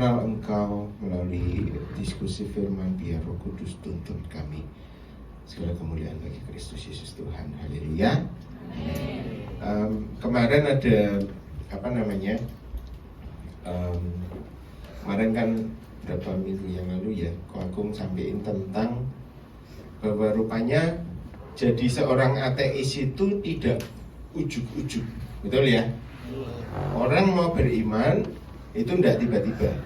mengenal Engkau melalui diskusi firman. Biar Roh Kudus tuntun kami. Segala kemuliaan bagi Kristus Yesus Tuhan. Haleluya. Kemarin ada kemarin kan beberapa minggu yang lalu ya, Ko Agung sampaikan tentang bahwa rupanya jadi seorang ateis itu tidak ujuk-ujuk, betul ya? Orang mau beriman itu tidak tiba-tiba.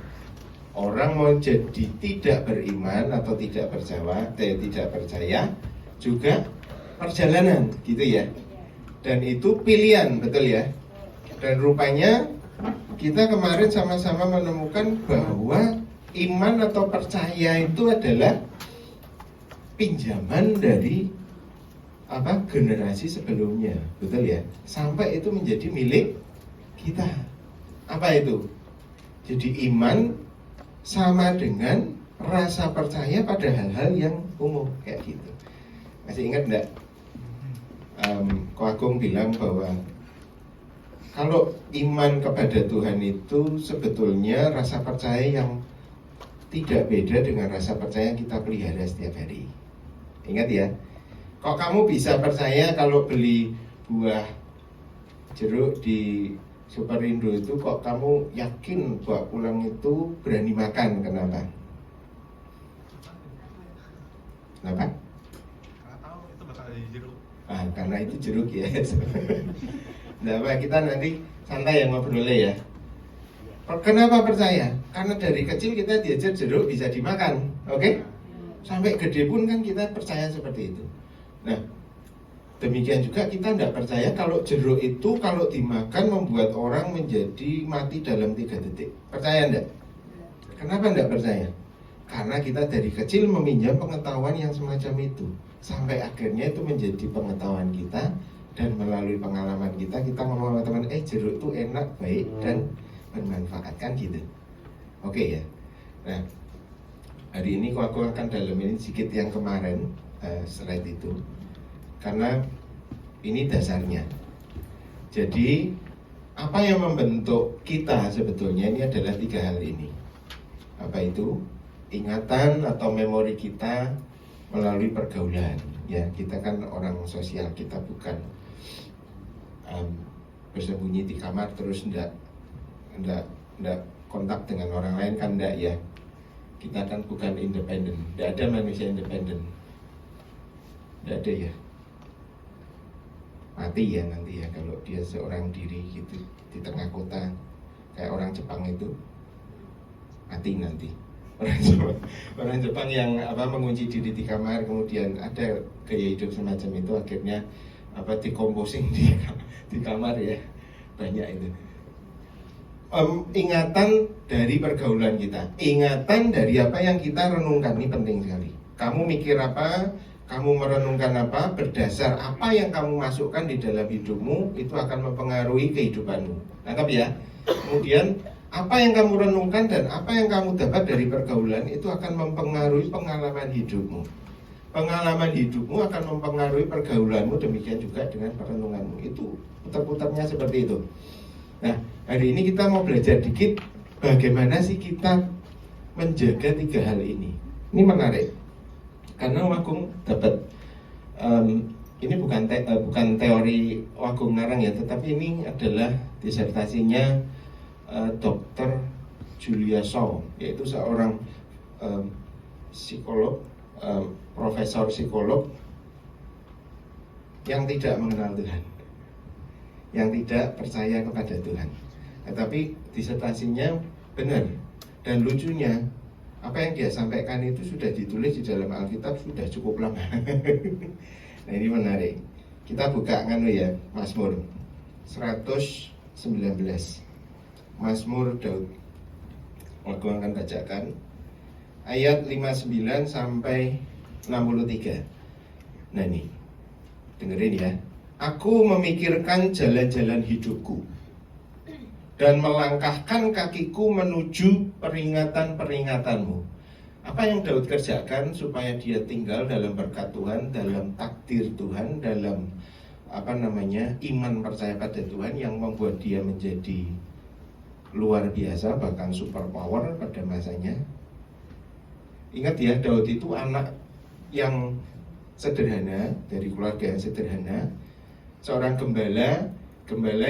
Orang mau jadi tidak beriman atau tidak percaya juga perjalanan, gitu ya. Dan itu pilihan, betul ya. Dan rupanya kita kemarin sama-sama menemukan bahwa iman atau percaya itu adalah pinjaman dari generasi sebelumnya, betul ya. Sampai itu menjadi milik kita. Apa itu? Jadi iman sama dengan rasa percaya pada hal-hal yang umum kayak gitu. Masih ingat enggak? Ko Agung bilang bahwa kalau iman kepada Tuhan itu sebetulnya rasa percaya yang tidak beda dengan rasa percaya yang kita pelihara setiap hari. Ingat ya, kok kamu bisa percaya kalau beli buah jeruk di Superindo itu kok kamu yakin bawa pulang itu berani makan? Kenapa? Kenapa? Karena tahu itu bakal ada jeruk. Karena itu jeruk ya. Nah, kita nanti santai ya ngobrolnya ya. Kenapa percaya? Karena dari kecil kita diajar jeruk bisa dimakan, oke? Sampai gede pun kan kita percaya seperti itu. Nah, demikian juga kita tidak percaya kalau jeruk itu kalau dimakan membuat orang menjadi mati dalam 3 detik. Percaya enggak? Kenapa enggak percaya? Karena kita dari kecil meminjam pengetahuan yang semacam itu. Sampai akhirnya itu menjadi pengetahuan kita. Dan melalui pengalaman kita ngomong sama teman, jeruk itu enak, baik, dan bermanfaat, kan gitu. Oke ya. Nah, hari ini aku akan dalamin sedikit yang kemarin slide itu. Karena ini dasarnya. Jadi apa yang membentuk kita sebetulnya ini adalah 3 hal ini. Apa itu? Ingatan atau memori kita melalui pergaulan. Ya, kita kan orang sosial, kita bukan bersembunyi di kamar terus ndak kontak dengan orang lain, kan ndak ya. Kita kan bukan independen. Ndak ada manusia independen. Ndak ada ya. Mati ya nanti ya kalau dia seorang diri gitu di tengah kota kayak orang Jepang itu, mati nanti. Orang Jepang yang mengunci diri di kamar, kemudian ada gaya hidup semacam itu, akhirnya decomposing di kamar ya, banyak itu. Ingatan dari pergaulan kita, ingatan dari apa yang kita renungkan, ini penting sekali. Kamu mikir apa, kamu merenungkan apa, berdasar apa yang kamu masukkan di dalam hidupmu, itu akan mempengaruhi kehidupanmu. Nangkap ya? Kemudian apa yang kamu renungkan dan apa yang kamu dapat dari pergaulan itu akan mempengaruhi pengalaman hidupmu. Pengalaman hidupmu akan mempengaruhi pergaulanmu, demikian juga dengan perenunganmu. Itu putar-putarnya seperti itu. Nah, hari ini kita mau belajar dikit bagaimana sih kita menjaga 3 hal ini. Ini menarik. Karena Agung dapat ini bukan teori Agung ngarang ya, tetapi ini adalah disertasinya Dr. Julia Shaw, yaitu seorang psikolog, profesor psikolog yang tidak mengenal Tuhan, yang tidak percaya kepada Tuhan. Tetapi disertasinya benar, dan lucunya apa yang dia sampaikan itu sudah ditulis di dalam Alkitab sudah cukup lama. Nah, ini menarik. Kita buka ya, Mazmur 119. Mazmur Daud. Aku akan bacakan ayat 59 sampai 63. Nah ini, dengerin ya. Aku memikirkan jalan-jalan hidupku dan melangkahkan kakiku menuju peringatan-peringatanmu. Apa yang Daud kerjakan supaya dia tinggal dalam berkat Tuhan, dalam takdir Tuhan, dalam iman percaya pada Tuhan yang membuat dia menjadi luar biasa, bahkan super power pada masanya. Ingat ya, Daud itu anak yang sederhana, dari keluarga yang sederhana, seorang gembala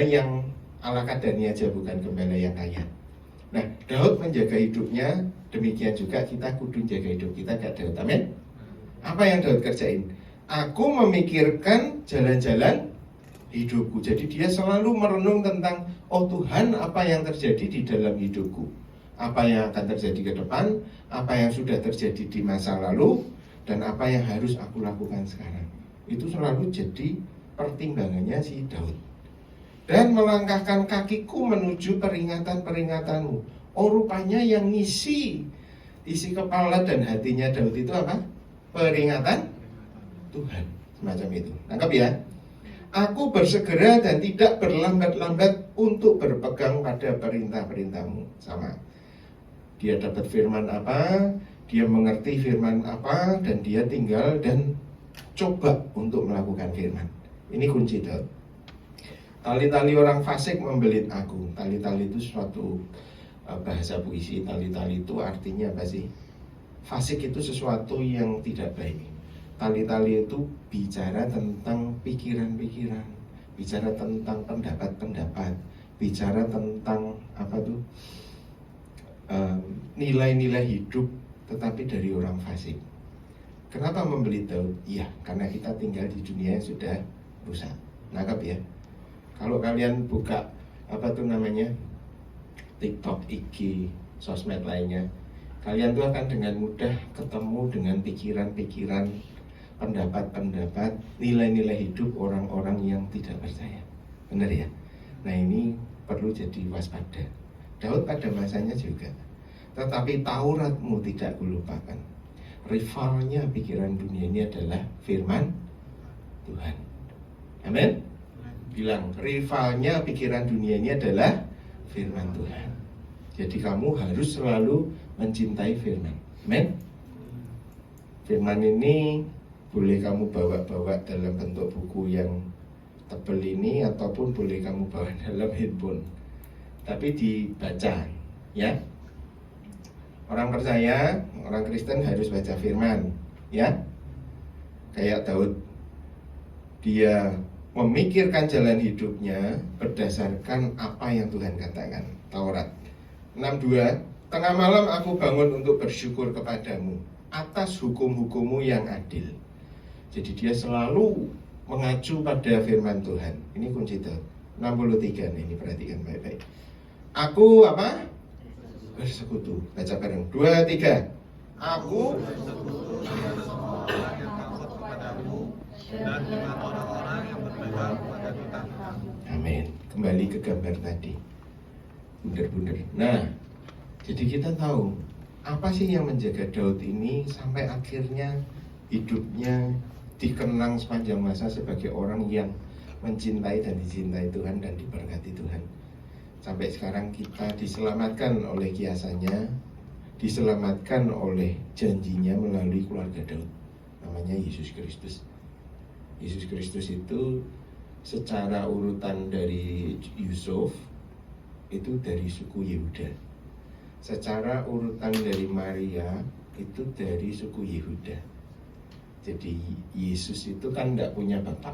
yang ala kadarnya aja, bukan gembala yang kaya. Nah, Daud menjaga hidupnya, demikian juga kita kudu jaga hidup kita kayak Daud. Amin. Apa yang Daud kerjain? Aku memikirkan jalan-jalan hidupku. Jadi dia selalu merenung tentang, oh Tuhan, apa yang terjadi di dalam hidupku, apa yang akan terjadi ke depan, apa yang sudah terjadi di masa lalu, dan apa yang harus aku lakukan sekarang. Itu selalu jadi pertimbangannya si Daud. Dan melangkahkan kakiku menuju peringatan-peringatanmu. Oh, rupanya yang isi kepala dan hatinya Daud itu apa? Peringatan Tuhan. Semacam itu. Nangkap ya? Aku bersegera dan tidak berlambat-lambat untuk berpegang pada perintah-perintahmu. Sama. Dia dapat firman apa, dia mengerti firman apa, dan dia tinggal dan coba untuk melakukan firman. Ini kunci Daud. Tali-tali orang fasik membelit aku. Tali-tali itu suatu bahasa puisi. Tali-tali itu artinya apa sih? Fasik itu sesuatu yang tidak baik. Tali-tali itu bicara tentang pikiran-pikiran, bicara tentang pendapat-pendapat, bicara tentang apa tuh, nilai-nilai hidup, tetapi dari orang fasik. Kenapa membelit Daud? Ya, karena kita tinggal di dunia yang sudah rusak. Nangkap ya? Kalau kalian buka apa tuh namanya, TikTok, IG, sosmed lainnya, kalian tuh akan dengan mudah ketemu dengan pikiran-pikiran, pendapat-pendapat, nilai-nilai hidup orang-orang yang tidak percaya. Benar ya? Nah, ini perlu jadi waspada. Daud pada masanya juga. Tetapi Tauratmu tidak kulupakan. Rivalnya pikiran dunia ini adalah firman Tuhan. Amin. Bilang, rivalnya pikiran dunia ini adalah firman Tuhan. Jadi kamu harus selalu mencintai firman. Amin. Firman ini boleh kamu bawa-bawa dalam bentuk buku yang tebal ini, ataupun boleh kamu bawa dalam handphone. Tapi dibaca, ya. Orang percaya, orang Kristen harus baca firman, ya. Kayak Daud, dia memikirkan jalan hidupnya berdasarkan apa yang Tuhan katakan. Taurat 6:2, tengah malam aku bangun untuk bersyukur kepadamu atas hukum-hukummu yang adil. Jadi dia selalu mengacu pada firman Tuhan. Ini kunci Daud. 63 nih, ini perhatikan baik-baik. Aku apa? Bersekutu. Baca bareng. 2, 3. Aku bersekutu dengan semua orang yang takut kepadamu dan dengan orang-orang yang berpegang pada titahmu. Amin. Kembali ke gambar tadi. Bunder-bunder. Nah, jadi kita tahu apa sih yang menjaga Daud ini sampai akhirnya hidupnya dikenang sepanjang masa sebagai orang yang mencintai dan dicintai Tuhan dan diberkati Tuhan. Sampai sekarang kita diselamatkan oleh kiasannya, diselamatkan oleh janjinya melalui keluarga Daud, namanya Yesus Kristus. Yesus Kristus itu secara urutan dari Yusuf itu dari suku Yehuda. Secara urutan dari Maria itu dari suku Yehuda. Jadi Yesus itu kan tidak punya bapak.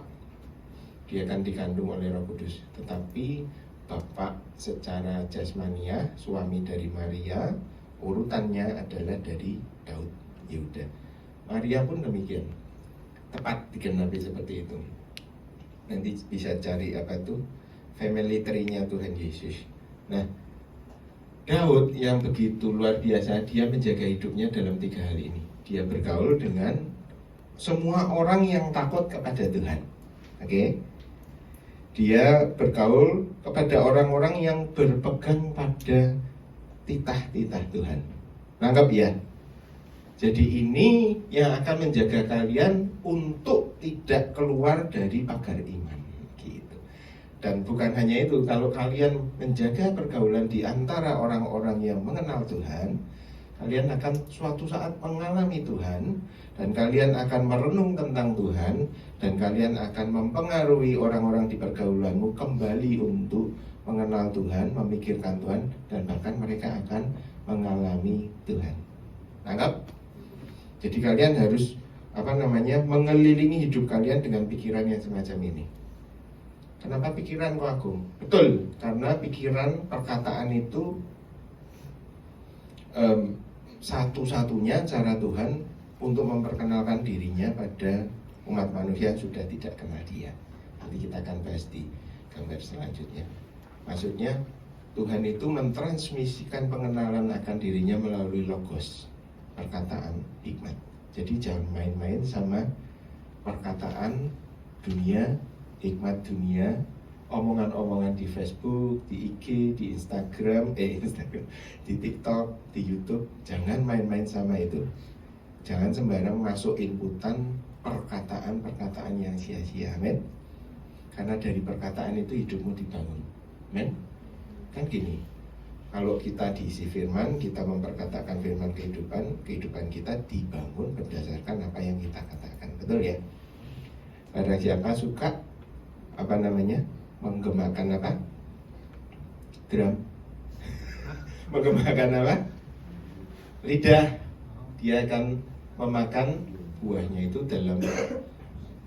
Dia kan dikandung oleh Roh Kudus. Tetapi bapak secara jasmania, suami dari Maria, urutannya adalah dari Daud, Yehuda. Maria pun demikian. Tepat digenapi seperti itu. Nanti bisa cari apa tuh family tree-nya Tuhan Yesus. Nah, Daud yang begitu luar biasa, dia menjaga hidupnya dalam 3 hal ini. Dia bergaul dengan semua orang yang takut kepada Tuhan. Oke? Dia bergaul kepada orang-orang yang berpegang pada titah-titah Tuhan. Nangkap ya? Jadi ini yang akan menjaga kalian untuk tidak keluar dari pagar iman. Gitu. Dan bukan hanya itu, kalau kalian menjaga pergaulan di antara orang-orang yang mengenal Tuhan, Kalian akan suatu saat mengalami Tuhan, dan kalian akan merenung tentang Tuhan, dan kalian akan mempengaruhi orang-orang di pergaulanmu kembali untuk mengenal Tuhan, memikirkan Tuhan, dan bahkan mereka akan mengalami Tuhan. Tangkap? Jadi kalian harus mengelilingi hidup kalian dengan pikiran yang semacam ini. Kenapa pikiran kok agung? Betul, karena pikiran perkataan itu satu-satunya cara Tuhan untuk memperkenalkan dirinya pada umat manusia yang sudah tidak kenal Dia. Nanti kita akan bahas di gambar selanjutnya. Maksudnya Tuhan itu mentransmisikan pengenalan akan dirinya melalui logos, perkataan, hikmat. Jadi jangan main-main sama perkataan dunia, hikmat dunia, omongan-omongan di Facebook, di IG, di Instagram, di TikTok, di YouTube. Jangan main-main sama itu. Jangan sembarang masuk inputan perkataan-perkataan yang sia-sia. Amin. Karena dari perkataan itu hidupmu dibangun. Amin. Kan gini, kalau kita diisi firman, kita memperkatakan firman kehidupan kita dibangun berdasarkan apa yang kita katakan. Betul ya? Barang siapa suka menggemakan drum menggemakan lidah, dia akan memakan buahnya itu dalam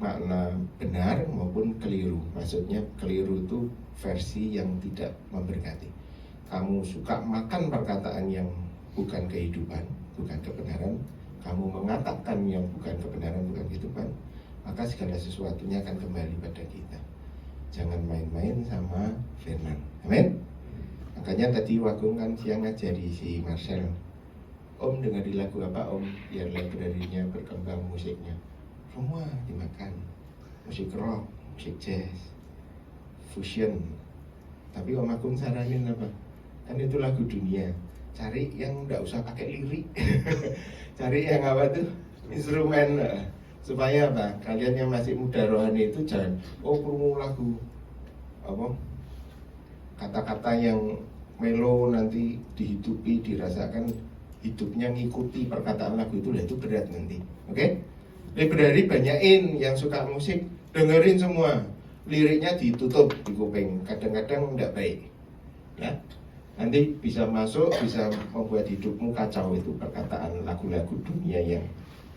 makna benar maupun keliru. Maksudnya keliru itu versi yang tidak memberkati. Kamu suka makan perkataan yang bukan kehidupan, bukan kebenaran, kamu mengatakan yang bukan kebenaran, bukan kehidupan, maka segala sesuatunya akan kembali pada kita. Jangan main-main sama firman. Amin. Makanya tadi Wagung kan siang ngajari si Marcel, Om dengerin lagu apa Om, biar library-nya berkembang musiknya. Semua dimakan, musik rock, musik jazz, fusion. Tapi Om Agung saranin apa? Kan itu lagu dunia, cari yang nggak usah pakai lirik. Cari yang instrumen. Supaya apa? Kalian yang masih muda rohani itu jangan perlu lagu kata-kata yang melo nanti dihidupi, dirasakan, hidupnya ngikuti perkataan lagu itu berat nanti. Oke? Library banyain yang suka musik, dengerin semua. Liriknya ditutup di kuping, kadang-kadang enggak baik. Ya. Nanti bisa masuk, bisa membuat hidupmu kacau itu perkataan lagu-lagu dunia yang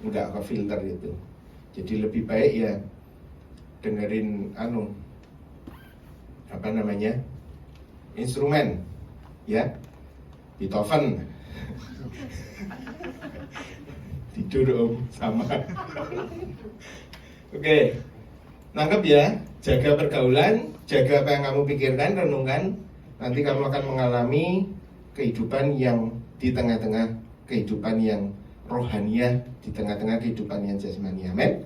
enggak ke filter itu. Jadi lebih baik ya dengerin instrumen, ya, Beethoven. Tidur Om, sama. Oke, nangkep ya. Jaga pergaulan, jaga apa yang kamu pikirkan, renungkan. Nanti kamu akan mengalami kehidupan yang di tengah-tengah kehidupan yang rohaniah, di tengah-tengah kehidupan yang jasmani. Amin.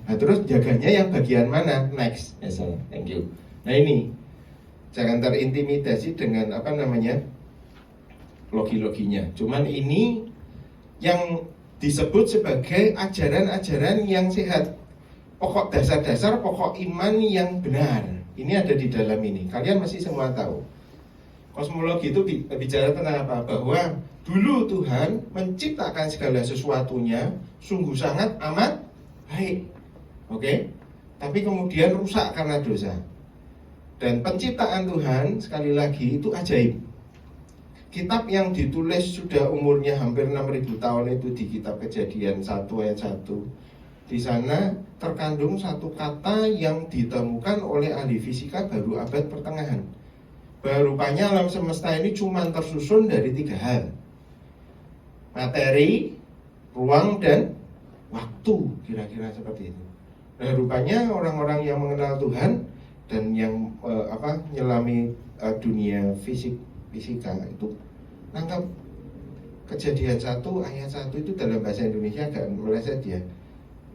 Nah terus jaganya yang bagian mana? Next, thank you. Nah ini, jangan terintimidasi dengan logi-loginya. Cuman ini yang disebut sebagai ajaran-ajaran yang sehat, pokok dasar-dasar, pokok iman yang benar. Ini ada di dalam ini. Kalian masih semua tahu. Kosmologi itu bicara tentang apa? Bahwa dulu Tuhan menciptakan segala sesuatunya sungguh sangat amat baik. Oke? Tapi kemudian rusak karena dosa. Dan penciptaan Tuhan sekali lagi itu ajaib. Kitab yang ditulis sudah umurnya hampir 6.000 tahun itu di kitab Kejadian 1 ayat 1. Di sana terkandung satu kata yang ditemukan oleh ahli fisika baru abad pertengahan. Bahwa rupanya alam semesta ini cuma tersusun dari 3 hal. Materi, ruang, dan waktu, kira-kira seperti itu. Nah rupanya orang-orang yang mengenal Tuhan dan yang nyelami dunia fisika itu nangkap Kejadian 1 ayat 1 itu dalam bahasa Indonesia agak meleset ya.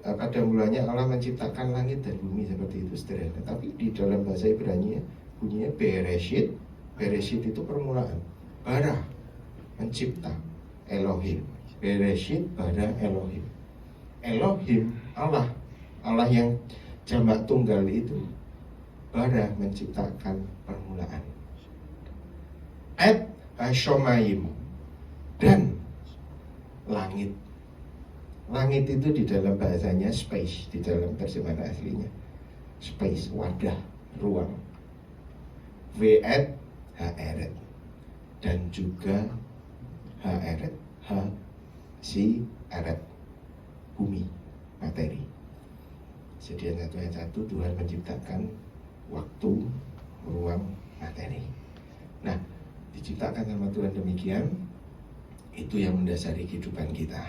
Pada mulanya Allah menciptakan langit dan bumi seperti itu sederhana. Tapi di dalam bahasa Ibrani bunyinya Bereshit. Bereshit itu permulaan. Bara, mencipta. Elohim. Bereshit, bara, Elohim. Elohim, Allah. Allah yang jamak tunggal itu. Bara, menciptakan permulaan. Et Hashomayim, dan langit. Langit itu di dalam bahasanya space, di dalam terjemahan aslinya. Space, wadah, ruang. W-et, H-eret. Dan juga H-eret, H-si-eret. Bumi, materi. Kejadian 1 ayat 1, Tuhan menciptakan waktu, ruang, materi. Nah, diciptakan sama Tuhan demikian, itu yang mendasari kehidupan kita.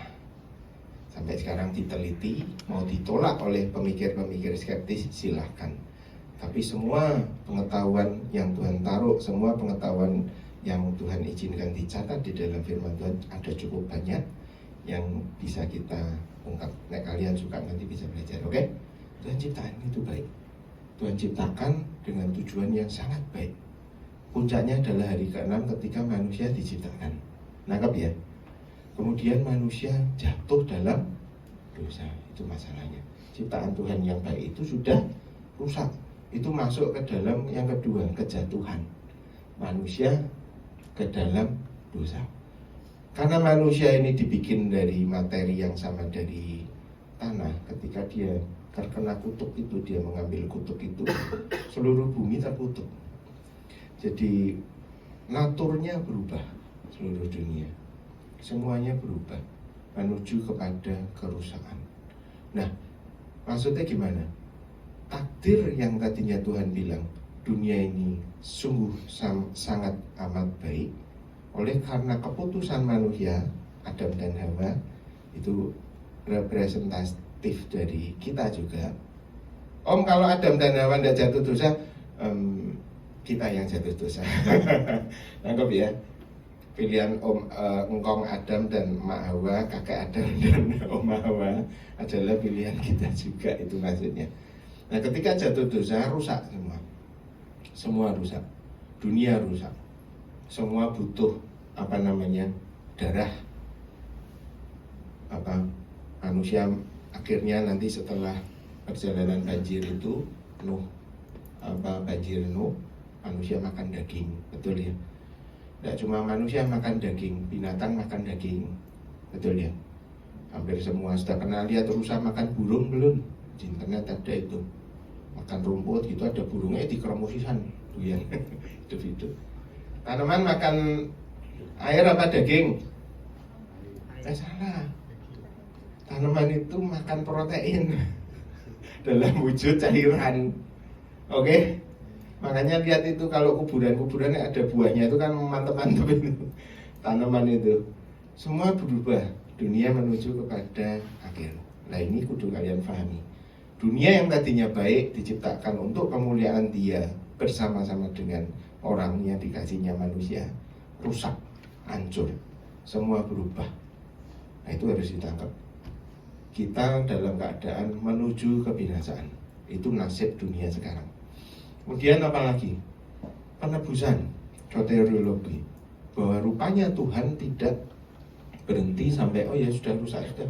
Sampai sekarang diteliti, mau ditolak oleh pemikir-pemikir skeptis, silahkan. Tapi semua pengetahuan yang Tuhan taruh, semua pengetahuan yang Tuhan izinkan dicatat di dalam firman Tuhan, ada cukup banyak yang bisa kita ungkap. Nah, kalian suka nanti bisa belajar, oke? Tuhan ciptaan itu baik. Tuhan ciptakan dengan tujuan yang sangat baik. Puncaknya adalah hari ke-6 ketika manusia diciptakan. Nangkep ya? Kemudian manusia jatuh dalam dosa. Itu masalahnya. Ciptaan Tuhan yang baik itu sudah rusak. Itu masuk ke dalam yang kedua, kejatuhan. Manusia ke dalam dosa. Karena manusia ini dibikin dari materi yang sama dari tanah. Ketika dia terkena kutuk itu, dia mengambil kutuk itu, seluruh bumi terkutuk. Jadi naturnya berubah, seluruh dunia. Semuanya berubah menuju kepada kerusakan. Nah, maksudnya gimana? Takdir yang tadinya Tuhan bilang dunia ini sungguh sangat amat baik, oleh karena keputusan manusia Adam dan Hawa, itu representatif dari kita juga. Om, kalau Adam dan Hawa tidak jatuh dosa, kita yang jatuh dosa. Nangkep ya? Pilihan engkong Adam dan Mak Hawa, kakak Adam dan Om Hawa adalah pilihan kita juga, itu maksudnya. Nah, ketika jatuh dosa, rusak semua. Semua rusak. Dunia rusak. Semua butuh darah. Manusia akhirnya nanti setelah perjalanan banjir itu, banjir Nuh, manusia makan daging, betul ya? Tidak cuma manusia makan daging, binatang makan daging, betul ya? Hampir semua sudah pernah lihat rusa makan burung belum? Di internet ada itu, makan rumput gitu, ada burungnya dikeremusisan, ya, hidup-hidup. Tanaman makan air apa daging? Salah. Tanaman itu makan protein dalam wujud cairan, oke? Makanya lihat itu kalau kuburan-kuburan ada buahnya itu kan mantep-mantep itu. Tanaman itu semua berubah, dunia menuju kepada akhir. Nah, ini kudu kalian pahami. Dunia yang tadinya baik diciptakan untuk kemuliaan Dia bersama-sama dengan orang yang dikasihnya manusia, rusak, hancur, semua berubah. Nah, itu harus ditangkap. Kita dalam keadaan menuju kebinasaan. Itu nasib dunia sekarang. Kemudian apa lagi? Penebusan, soteriologi, bahwa rupanya Tuhan tidak berhenti sampai oh ya sudah rusak, sudah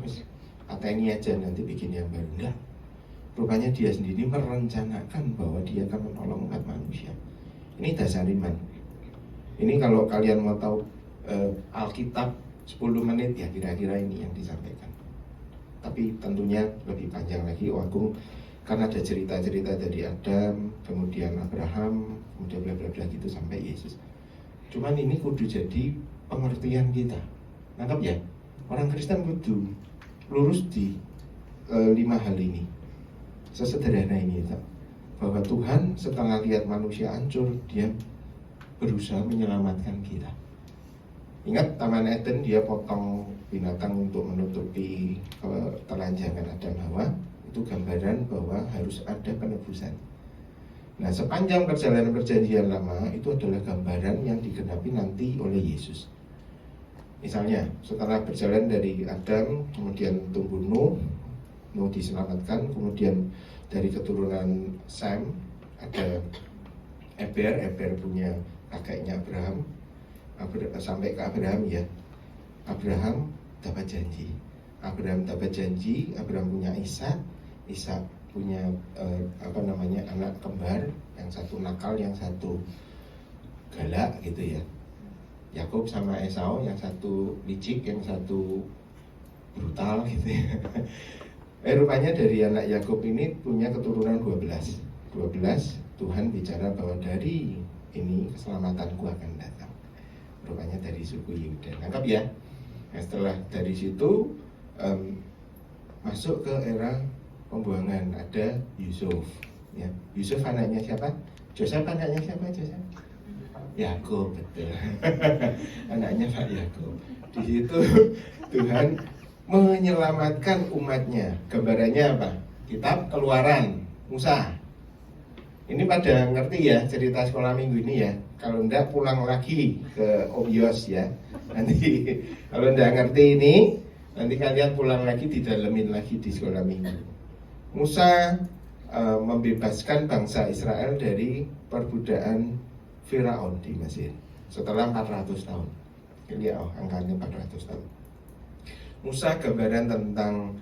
pateni aja nanti bikin yang baru. Enggak. Rupanya Dia sendiri merencanakan bahwa Dia akan menolong umat manusia. Ini dasar iman. Ini kalau kalian mau tahu Alkitab 10 menit ya kira-kira ini yang disampaikan. Tapi tentunya lebih panjang lagi. Agung karena ada cerita-cerita dari Adam, kemudian Abraham, kemudian bla bla bla gitu sampai Yesus. Cuman ini kudu jadi pengertian kita. Nangkap ya? Orang Kristen kudu lurus di 5 hal ini. Sesederhana ini, bahwa Tuhan setelah lihat manusia hancur, Dia berusaha menyelamatkan kita. Ingat Taman Eden, Dia potong binatang untuk menutupi telanjangan Adam Hawa. Itu gambaran bahwa harus ada penebusan. Nah, sepanjang perjalanan perjanjian lama itu adalah gambaran yang digenapi nanti oleh Yesus. Misalnya, setelah berjalan dari Adam, kemudian tumbuh Nuh diselamatkan, kemudian dari keturunan Sam ada Eber punya kakeknya Abraham, sampai ke Abraham ya. Abraham dapat janji. Abraham punya Ishak punya anak kembar, yang satu nakal, yang satu galak gitu ya. Yakub sama Esau, yang satu licik, yang satu brutal gitu ya. Rupanya dari anak Yakub ini punya keturunan 12. Tuhan bicara bahwa dari ini keselamatanku akan datang. Rupanya dari suku Yehuda. Nangkap ya? Nah, setelah dari situ masuk ke era pembuangan, ada Yusuf. Ya, Yusuf anaknya siapa? Joseph anaknya siapa? Joseph? Yakub, betul. Anaknya Pak Yakub. Di situ Tuhan menyelamatkan umatnya. Gambarannya apa? Kitab Keluaran, Musa. Ini pada ngerti ya cerita sekolah minggu ini ya. Kalau enggak pulang lagi ke Om Yos ya. Nanti kalau enggak ngerti ini, nanti kalian pulang lagi didalemin lagi di sekolah minggu. Musa membebaskan bangsa Israel dari perbudakan Firaun di Mesir setelah 400 tahun. Ini angkanya 400 tahun. Musa gambaran tentang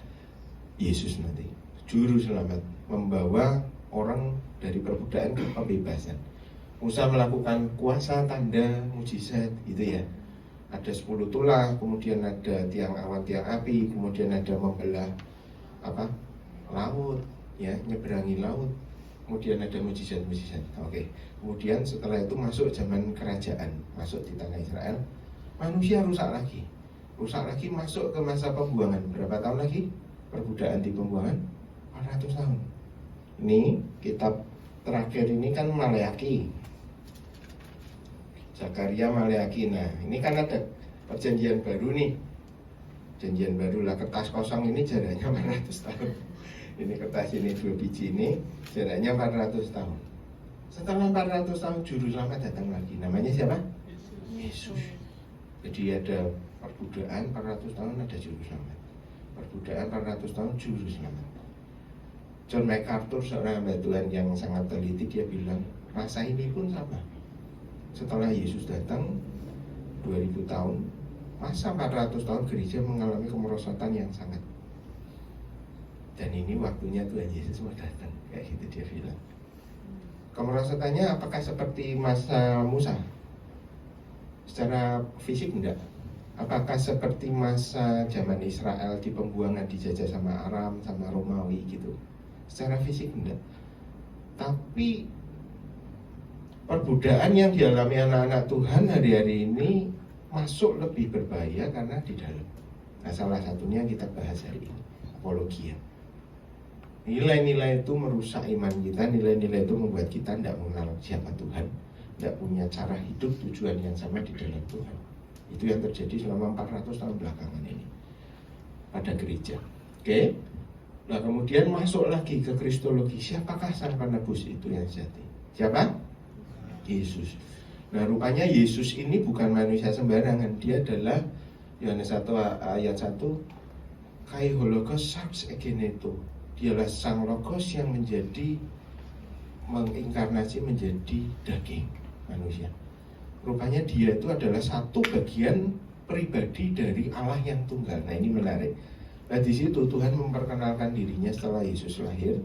Yesus nanti, juru selamat, membawa orang dari perbudakan ke pembebasan. Musa melakukan kuasa, tanda, mujizat, gitu ya. Ada 10 tulah, kemudian ada tiang awan, tiang api, kemudian ada membelah laut, ya, nyeberangi laut. Kemudian ada mujizat-mujizat. Oke. Kemudian setelah itu masuk zaman kerajaan, masuk di tanah Israel. Manusia rusak lagi, masuk ke masa pembuangan. Berapa tahun lagi? Perbudakan di pembuangan 400 tahun. Ini kitab terakhir ini kan Maleaki, Zakaria, Maleaki. Nah, ini kan ada perjanjian baru nih. Perjanjian baru lah, kertas kosong ini jaraknya 400 tahun. Ini kertas ini 2 biji ini jaraknya 400 tahun. Setelah 400 tahun juru selamat datang lagi. Namanya siapa? Yesus. Jadi ada perbudakan 400 tahun, ada juru selamat. Perbudakan 400 tahun, juru selamat. John MacArthur, seorang hamba Tuhan yang sangat teliti, dia bilang masa ini pun sama. Setelah Yesus datang 2000 tahun, masa 400 tahun gereja mengalami kemerosotan yang sangat. Dan ini waktunya Tuhan Yesus mau datang, kayak gitu dia bilang. Kemerosotannya apakah seperti masa Musa? Secara fisik enggak. Apakah seperti masa zaman Israel di pembuangan, dijajah sama Aram, sama Romawi gitu? Secara fisik enggak. Tapi perbudakan yang dialami anak-anak Tuhan hari-hari ini masuk lebih berbahaya karena di dalam. Nah, salah satunya yang kita bahas hari ini, apologia. Nilai-nilai itu merusak iman kita, nilai-nilai itu membuat kita tidak mengenal siapa Tuhan, tidak punya cara hidup, tujuan yang sama di dalam Tuhan. Itu yang terjadi selama 400 tahun belakangan ini pada gereja. Oke? Nah, kemudian masuk lagi ke kristologi. Siapakah sang penebus itu yang sejati? Siapa? Yesus. Nah, rupanya Yesus ini bukan manusia sembarangan. Dia adalah Yohanes 1 ayat 1, kai hologos sarx egeneto. Dialah sang logos yang menginkarnasi menjadi daging manusia. Rupanya dia itu adalah satu bagian pribadi dari Allah yang tunggal. Nah, ini menarik. Nah, di situ Tuhan memperkenalkan dirinya setelah Yesus lahir.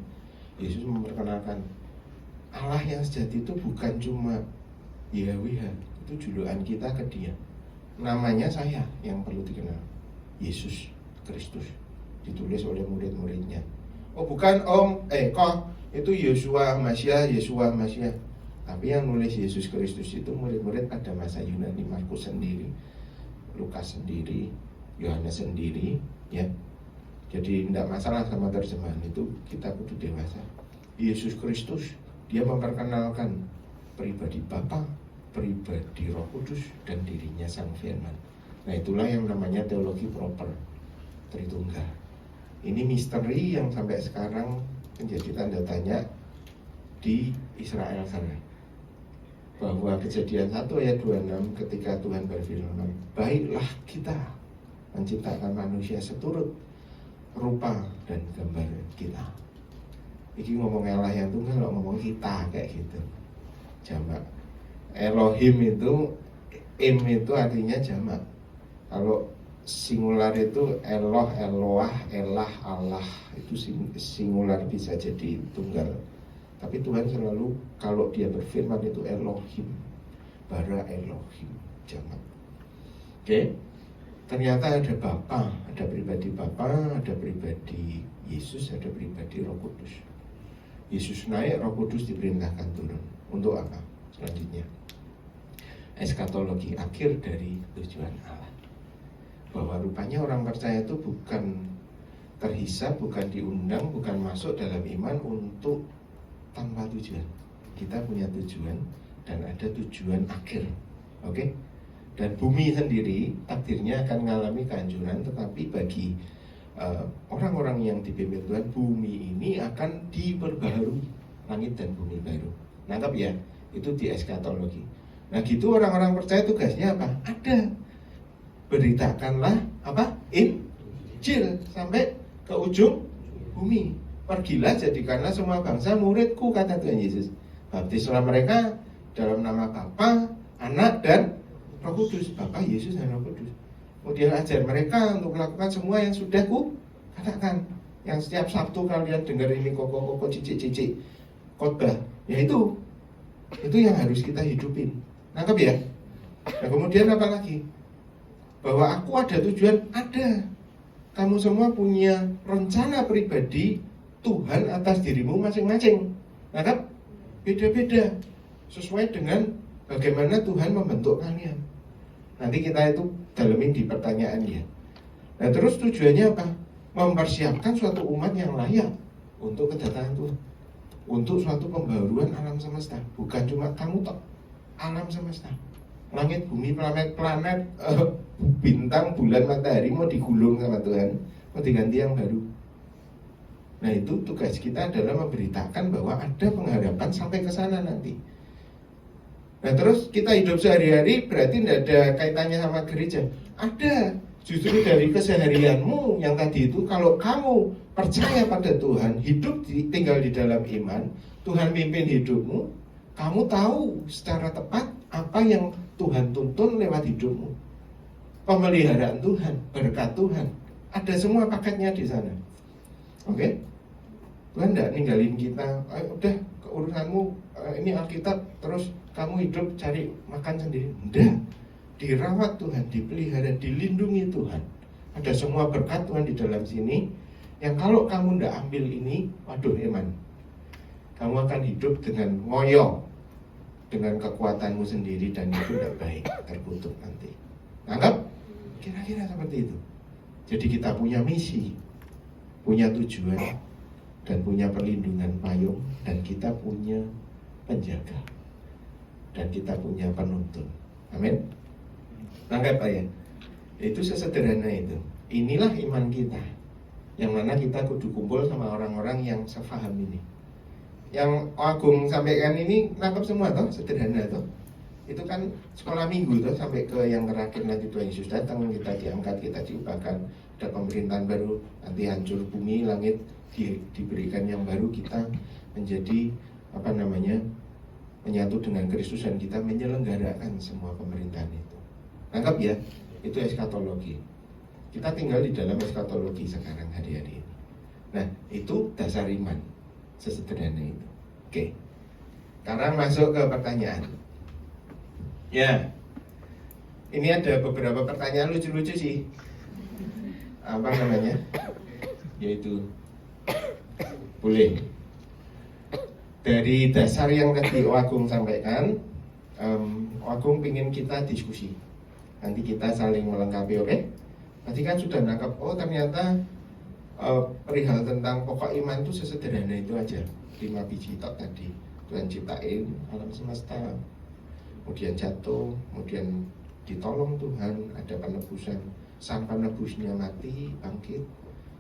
Yesus memperkenalkan Allah yang sejati itu bukan cuma Yahweh, itu julukan kita ke dia. Namanya saya yang perlu dikenal, Yesus Kristus, ditulis oleh murid-muridnya. Oh bukan kok itu Yeshua Masya. Tapi yang nulis Yesus Kristus itu murid-murid pada masa Yunani, Markus sendiri, Lukas sendiri, Yohanes sendiri, ya. Jadi tidak masalah sama terjemahan itu, kita kudu dewasa. Yesus Kristus, dia memperkenalkan pribadi Bapa, pribadi Roh Kudus, dan dirinya Sang Firman. Nah, itulah yang namanya teologi proper, Tritunggal. Ini misteri yang sampai sekarang menjadi tanda tanya di Israel sana. Bahwa Kejadian 1 ayat 26 ketika Tuhan berfirman, baiklah kita menciptakan manusia seturut rupa dan gambar kita. Ini ngomong Allah yang tunggal, ngomong kita kayak gitu. Jamak. Elohim itu, itu artinya jamak. Kalau singular itu Eloh, Eloah, Elah, Allah. Itu singular bisa jadi tunggal. Tapi Tuhan selalu kalau dia berfirman itu Elohim, bara Elohim, jamak. Oke? ternyata ada Bapa, ada pribadi Bapa, ada pribadi Yesus, ada pribadi Roh Kudus. Yesus naik, Roh Kudus diperintahkan turun. Untuk apa? Selanjutnya, eskatologi, akhir dari tujuan Allah. Bahwa rupanya orang percaya itu bukan terhisap, bukan diundang, bukan masuk dalam iman untuk tanpa tujuan. Kita punya tujuan dan ada tujuan akhir. Oke? Dan bumi sendiri takdirnya akan mengalami kehancuran, tetapi bagi orang-orang yang dipimpin Tuhan, bumi ini akan diperbaharui, langit dan bumi baru. Nangkap ya? Itu di eskatologi. Nah gitu orang-orang percaya tugasnya apa? Ada. Beritakanlah apa? Injil sampai ke ujung bumi. Pergilah jadikanlah semua bangsa muridku, kata Tuhan Yesus. Baptislah mereka dalam nama Bapa, Anak dan Roh Kudus. Bapa, Yesus dan Roh Kudus. Kemudian ajar mereka untuk melakukan semua yang sudah ku katakan. Yang setiap Sabtu kalian dengar ini koko-koko cicik-cicik khotbah. Ya itu yang harus kita hidupin. Nangkep ya? Nah kemudian apa lagi? Bahwa aku ada tujuan, ada. Kamu semua punya rencana pribadi Tuhan atas dirimu masing-masing. Nangkep? Beda-beda. Sesuai dengan bagaimana Tuhan membentuk kalian. Nanti kita itu dalemin di pertanyaannya. Nah terus tujuannya apa? Mempersiapkan suatu umat yang layak untuk kedatangan Tuhan, untuk suatu pembaruan alam semesta. Bukan cuma kamu tok, alam semesta. Langit, bumi, planet, bintang, bulan, matahari mau digulung sama Tuhan, mau diganti yang baru. Nah itu tugas kita adalah memberitakan bahwa ada pengharapan sampai ke sana nanti. Nah terus kita hidup sehari-hari berarti tidak ada kaitannya sama gereja. Ada, justru dari keseharianmu yang tadi itu, kalau kamu percaya pada Tuhan, tinggal di dalam iman, Tuhan pimpin hidupmu, kamu tahu secara tepat apa yang Tuhan tuntun lewat hidupmu. Pemeliharaan Tuhan, berkat Tuhan, ada semua paketnya di sana. Oke? Tuhan tidak ninggalin kita, udah urusanmu ini Alkitab, terus kamu hidup cari makan sendiri. Tidak, dirawat Tuhan, dipelihara, dilindungi Tuhan. Ada semua berkat Tuhan di dalam sini, yang kalau kamu tidak ambil ini, waduh Eman, kamu akan hidup dengan ngoyo, dengan kekuatanmu sendiri, dan itu tidak baik, terkutuk nanti. Anggap? Kira-kira seperti itu. Jadi kita punya misi, punya tujuan, dan punya perlindungan payung, dan kita punya penjaga, dan kita punya penuntun. Amin. Nangkep Pak ya? Itu sesederhana itu. Inilah iman kita, yang mana kita kudu kumpul sama orang-orang yang sefaham ini. Yang Agung sampaikan ini nangkep semua toh, sederhana toh. Itu kan sekolah minggu toh, sampai ke yang terakhir nanti Tuhan Yesus datang, kita diangkat, kita diubahkan, ada pemerintahan baru, nanti hancur bumi, langit diberikan yang baru, kita menjadi menyatu dengan Kristus, dan kita menyelenggarakan semua pemerintahan itu. Nangkap ya? Itu eskatologi. Kita tinggal di dalam eskatologi sekarang hari-hari ini. Nah, itu dasar iman, sesederhana itu. Oke. Sekarang masuk ke pertanyaan. Ya. Ini ada beberapa pertanyaan lucu-lucu sih. Yaitu boleh. Dari dasar yang tadi Agung sampaikan, Agung ingin kita diskusi. Nanti kita saling melengkapi, oke? Tadi kan sudah nangkap, ternyata perihal tentang pokok iman itu sesederhana itu aja. 5 biji tok tadi. Tuhan ciptain alam semesta, kemudian jatuh, kemudian ditolong Tuhan, ada penebusan. Sang penebusnya mati, bangkit,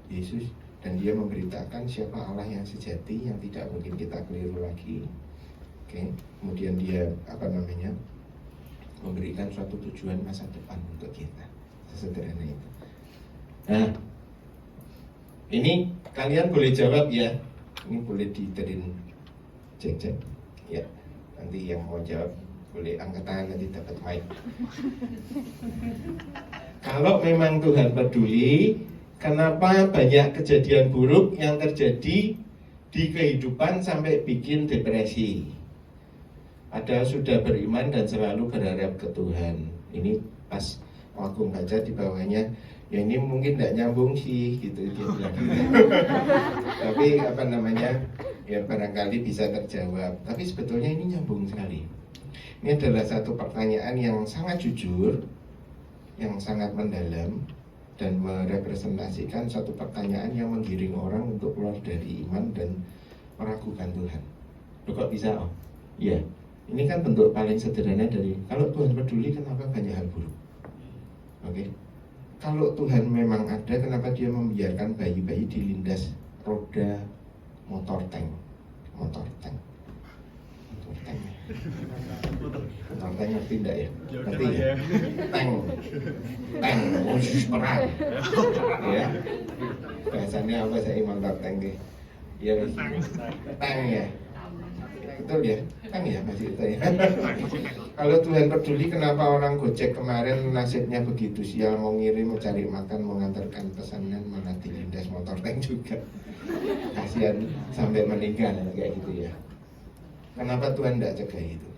Yesus, dan dia memberitakan siapa Allah yang sejati, yang tidak mungkin kita keliru lagi. Oke. Kemudian dia memberikan suatu tujuan masa depan untuk kita. Sesederhana itu. Nah, ini kalian boleh jawab ya. Ini boleh diterin cek. Ya, nanti yang mau jawab boleh angkat tangan, nanti dapat mic. Kalau memang Tuhan peduli, kenapa banyak kejadian buruk yang terjadi di kehidupan sampai bikin depresi? Padahal sudah beriman dan selalu berharap ke Tuhan. Ini pas Wakung baca di bawahnya, ya ini mungkin tidak nyambung sih gitu dia bilang. Tapi apa namanya, ya barangkali bisa terjawab. Tapi sebetulnya ini nyambung sekali. Ini adalah satu pertanyaan yang sangat jujur, yang sangat mendalam, dan merepresentasikan satu pertanyaan yang menggiring orang untuk keluar dari iman dan meragukan Tuhan. Loh, kok bisa? Oh, ya, ini kan bentuk paling sederhana dari kalau Tuhan peduli, kenapa banyak hal buruk? Oke, kalau Tuhan memang ada, kenapa dia membiarkan bayi-bayi dilindas roda motor tank? Motor tank ngerti enggak ya? Ngerti ya? Tank, khusus perang. Ya, bahasanya apa saya motor tank ya? Ya, tank ya. Betul ya? Tank ya masih itu ya. Kalau Tuhan peduli, kenapa orang Gojek kemarin nasibnya begitu sial, mau ngirim, mau cari makan, mau ngantarkan pesanan, malah dilindas motor tank juga. Kasihan sampai meninggal kayak gitu ya. Kenapa Tuhan tidak cegah itu?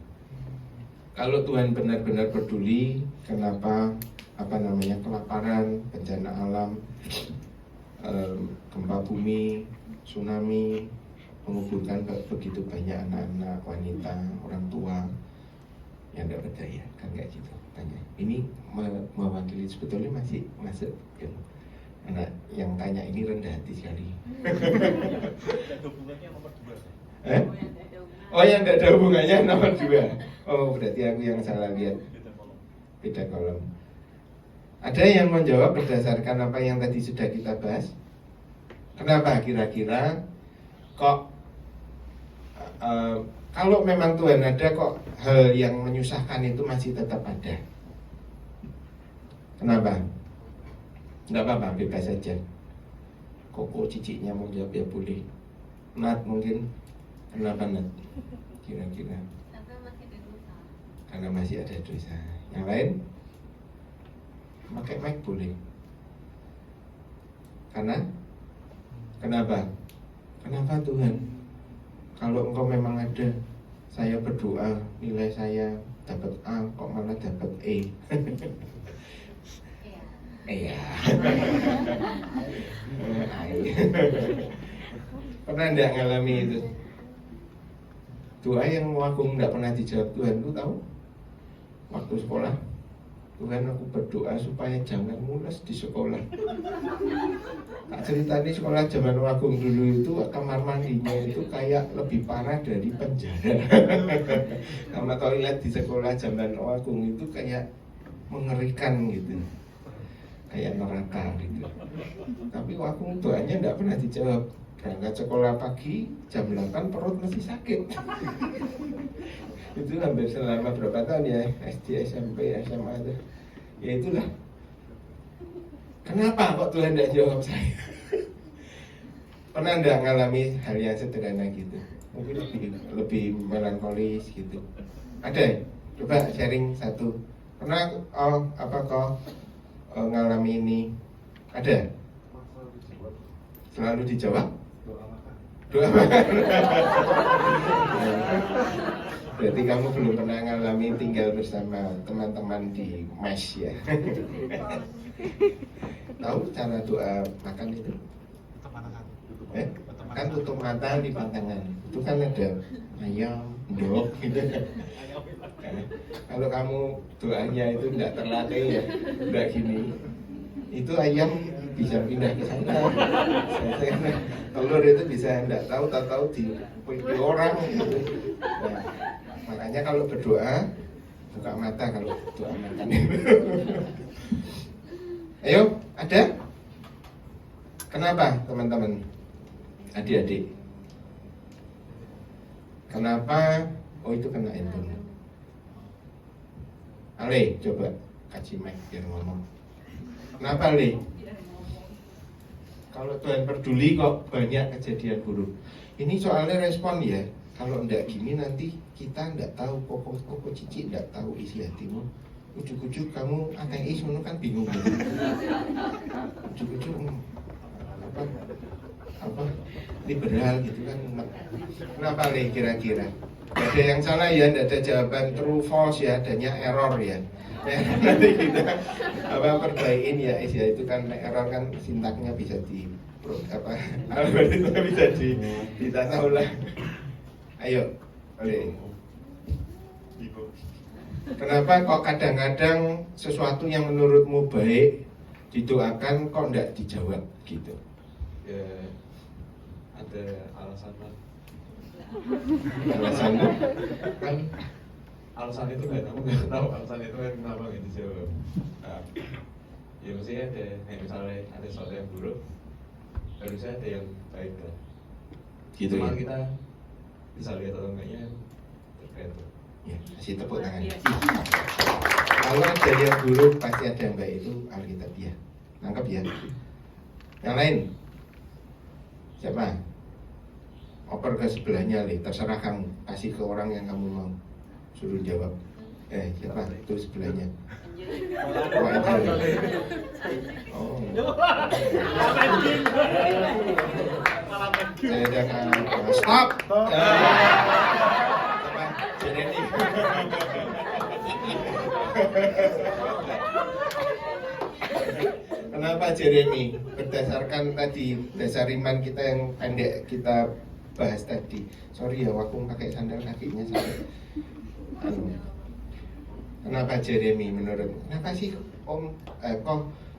Kalau Tuhan benar-benar peduli, kenapa kelaparan, bencana alam, gempa bumi, tsunami menguburkan begitu banyak anak-anak, wanita, orang tua yang tidak berdaya, kan kayak gitu tanya. Ini mewakili sebetulnya masih masuk ya. Anak yang tanya ini rendah hati sekali. Oh, yang tidak ada hubungannya nomor 2. Oh, berarti aku yang salah lihat. Beda kolom. Ada yang menjawab berdasarkan apa yang tadi sudah kita bahas. Kenapa kira-kira kok kalau memang Tuhan ada, kok hal yang menyusahkan itu masih tetap ada? Kenapa? Enggak apa-apa, bebas saja. Koko ciciknya mau jawab ya boleh. Nat mungkin. Kenapa Nat? Kira-kira? Karena masih ada dosa. Yang lain? Pakai mic boleh. Karena? Kenapa? Kenapa Tuhan? Kalau Engkau memang ada, saya berdoa, nilai saya dapat A, kok malah dapat E? Iya. Pernah enggak ngalami itu? Doa yang Wakung enggak pernah dijawab Tuhan, lu tahu? Waktu sekolah, Tuhan aku berdoa supaya jangan mules di sekolah. Tak cerita nih, sekolah zaman Wakung dulu itu kamar mandinya itu kayak lebih parah dari penjara. Kamar toilet di sekolah zaman Wakung itu kayak mengerikan gitu, kayak neraka gitu. Tapi Wakung doanya enggak pernah dijawab. Berangkat sekolah pagi jam 8 perut masih sakit. Itu hampir selama berapa tahun ya, SD, SMP, SMA itu. Ya itulah. Kenapa kok Tuhan tidak jawab saya? Pernah enggak ngalami hal yang sederhana gitu? Mungkin lebih melankolis gitu. Ada? Coba sharing satu. Pernah ngalami ini? Ada? Selalu dijawab? Doa makan. Berarti kamu belum pernah ngalami tinggal bersama teman-teman di mes ya. Tahu cara doa makan itu? Kan tutup mata di pantangan. Itu kan ada ayam, ndok gitu. Kalau kamu doanya itu tidak terlatih ya, tidak gini, itu ayam bisa pindah ke sana. Telur itu bisa tidak tahu di orang gitu. Nah, makanya kalau berdoa buka mata kalau doa makan. Ayo, ada? Kenapa teman-teman? Adik-adik. Kenapa? Oh, itu kena handphone. Ale, coba kasih mic biar ngomong. Kenapa Ale? Kalau Tuhan peduli kok banyak kejadian buruk. Ini soalnya respon ya. Kalau enggak gini nanti kita enggak tahu, koko cici enggak tahu isi hatimu. Ujuk-ujuk kamu ateis, kan bingung gitu. Ujuk-ujuk apa liberal gitu kan. Kenapa Le kira-kira? Ada yang salah ya, enggak ada jawaban true false ya, adanya error ya. Ya, nanti kita perbaikin ya, itu kan error kan sintaknya bisa algoritma bisa ditata ulang. Ayo, boleh. Kenapa kok kadang-kadang sesuatu yang menurutmu baik didoakan kok enggak dijawab gitu? Ya ada alasan lah. Alasanmu? Kan alasan itu kan aku nggak tahu alasan itu kan kenapa nggak dijawab. Ya mesti ada, misalnya ada sesuatu yang buruk, harusnya ada yang baik lah. Gitu Cuma ya? kita bisa lihat atau enggaknya tergantung. Ya, kasih tepuk tangan. Kalau ada yang buruk pasti ada yang baik, itu Alkitab ya. Nangkep ya. Yang lain? Siapa? Oper ke sebelahnya, Le. Terserah kamu. Kasih ke orang yang kamu mau. Suruh jawab. Siapa? Itu sebelahnya. Oh, Angel. Oh. Saya udah stop. Apa? Jeremy. Kenapa Jeremy? Berdasarkan tadi dasar iman kita yang pendek kita bahas tadi. Sorry ya, aku pakai sandal kakinya sampai. Kenapa Jeremy menurut? Kenapa sih Om?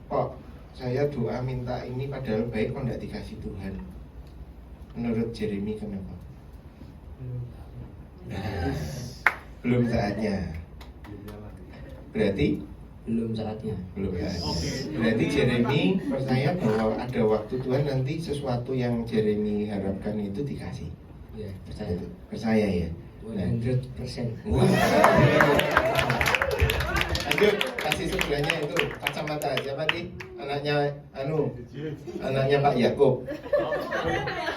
Kok saya doa minta ini padahal baik kok nggak dikasih Tuhan? Menurut Jeremy kenapa? Nah, belum saatnya. Berarti belum saatnya. belum saatnya. Berarti Jeremy percaya bahwa ada waktu Tuhan nanti sesuatu yang Jeremy harapkan itu dikasih. Ya, percaya. Percaya ya. Nah, 100%. wah. Lanjut, kasih sebelahnya itu kacamata siapa nih? Anaknya Pak Yakub.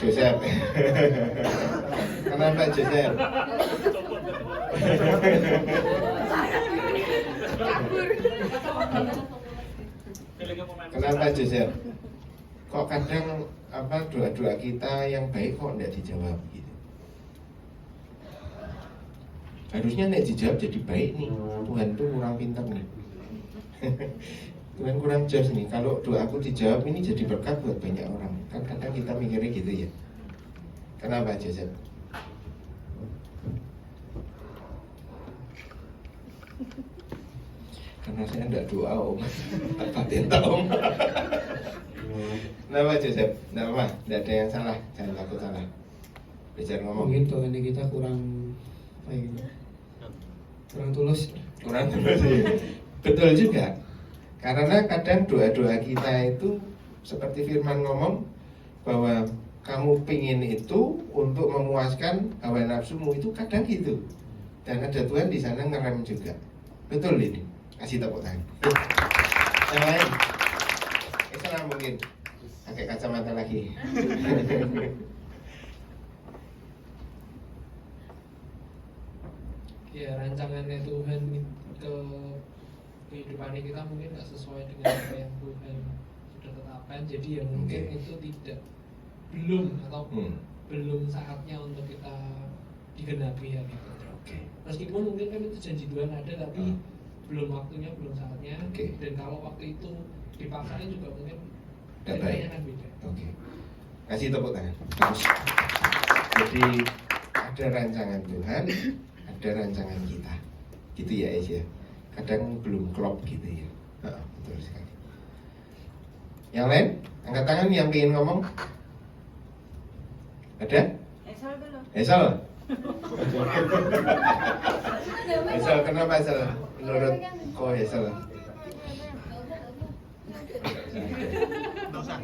Joseph. Kenapa Joseph? Kenapa Joseph? Kok kadang doa-doa kita yang baik kok enggak dijawab gitu? Harusnya enggak dijawab jadi baik nih. Tuhan tuh kurang pintar nih. Tuhan kurang jos nih. Kalau doaku dijawab ini jadi berkat buat banyak orang. Kan kadang kita mikirnya gitu ya. Kenapa Joseph? Karena saya enggak doa Om. Tak tinta Om. Kenapa Joseph? Enggak apa, enggak ada yang salah. Jangan takut salah. Belajar ngomong. Mungkin tuh ini kita kurang tulus. Kurang tulus ya. Betul juga. Karena kadang doa-doa kita itu seperti firman ngomong bahwa kamu pingin itu untuk memuaskan hawa nafsumu, itu kadang gitu. Dan ada Tuhan di sana ngerem juga. Betul ini. Kasih tepuk tangan. Yang lain? Salah mungkin. Pakai kacamata lagi. Ya, rancangannya Tuhan ke kehidupan kita mungkin nggak sesuai dengan apa yang Tuhan sudah tetapkan, jadi ya mungkin itu belum belum saatnya untuk kita digenapi ya gitu. Meskipun mungkin kan itu janji Tuhan ada, tapi belum waktunya, belum saatnya. Dan kalau waktu itu dipaksain juga mungkin ceritanya kan beda. Kasih tepuk tangan. Bagus. Jadi ada rancangan Tuhan, ada rancangan kita. Gitu ya Es ya. Kadang belum klop gitu ya. Betul sekali. Yang lain? Angkat tangan yang ingin ngomong. Ada? Esal belum? Esal? Esal, kenapa Esal? Menurut kok Esal? Nggak usah.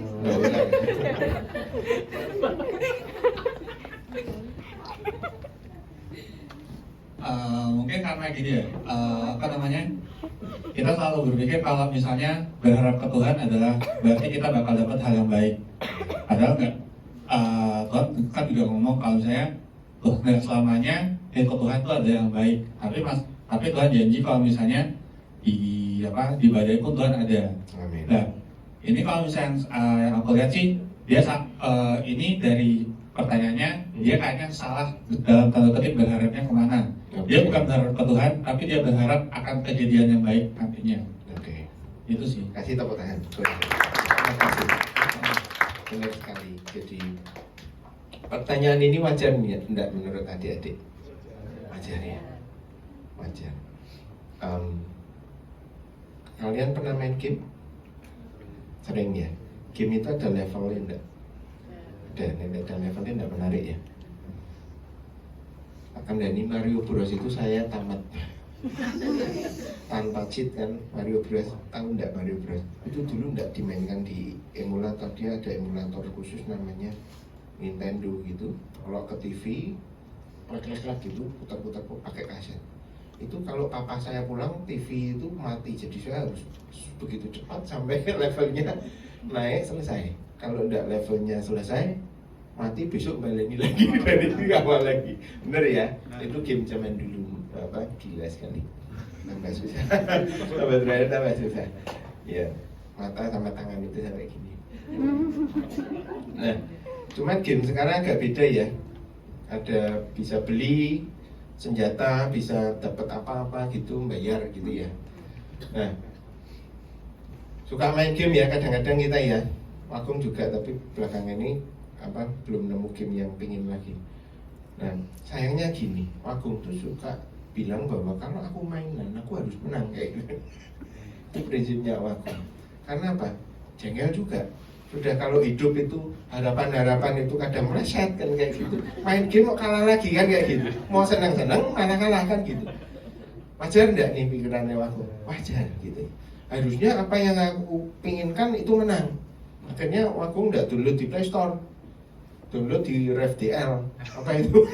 Mungkin karena gini ya, kita selalu berpikir kalau misalnya berharap ke Tuhan adalah berarti kita bakal dapat hal yang baik. Padahal enggak. Tuhan kan juga ngomong kalau misalnya nggak selamanya ikut Tuhan itu ada yang baik. Tapi Tuhan janji kalau misalnya di badai pun Tuhan ada. Amin. Nah, ini kalau misalnya yang aku lihat sih dia ini dari pertanyaannya Dia kayaknya salah dalam tanda kutip berharapnya kemana. Dia bukan berharap ke Tuhan, tapi dia berharap akan kejadian yang baik nantinya. Oke. Itu sih. Kasih tepuk tangan. Terima kasih. Benar sekali. Jadi pertanyaan ini wajar enggak menurut adik-adik? Wajar ya. Wajar. Kalian pernah main game? Sering ya. Game itu ada levelnya enggak? Ada levelnya enggak menarik ya? Akan dari Mario Bros itu saya tamat tanpa cheat kan. Mario Bros, tahu enggak Mario Bros? Itu dulu enggak dimainkan di emulator, dia ada emulator khusus namanya Nintendo gitu. Kalau ke TV, klik-klik gitu, putar-putar pakai kaset. Itu kalau papa saya pulang, TV itu mati, jadi saya harus begitu cepat sampai levelnya naik selesai. Kalau enggak levelnya selesai, mati, besok baleni lagi dari awal lagi. Bener ya? Itu game zaman dulu. Apa gila sekali. Tambah susah. tambah susah. Ya, mata sama tangan itu sampai gini. Nah, cuman game sekarang agak beda ya. Ada bisa beli senjata, bisa dapat apa-apa gitu, bayar gitu ya. Nah, suka main game ya kadang-kadang kita ya. Agung juga, tapi belakangan ini belum nemu game yang pingin lagi. Nah, sayangnya gini, Agung tuh suka bilang bahwa kalau aku mainan, aku harus menang kayak gitu. Itu prinsipnya Agung. Karena apa? Jengkel juga. Sudah kalau hidup itu harapan-harapan itu kadang meleset kan kayak gitu. Main game mau kalah lagi kan kayak gitu. Mau senang-senang malah kalah kan gitu. Wajar enggak nih pikirannya Agung? Wajar gitu. Harusnya apa yang aku pinginkan itu menang. Akhirnya aku nggak download di Play Store, download di RevDL. Apa itu?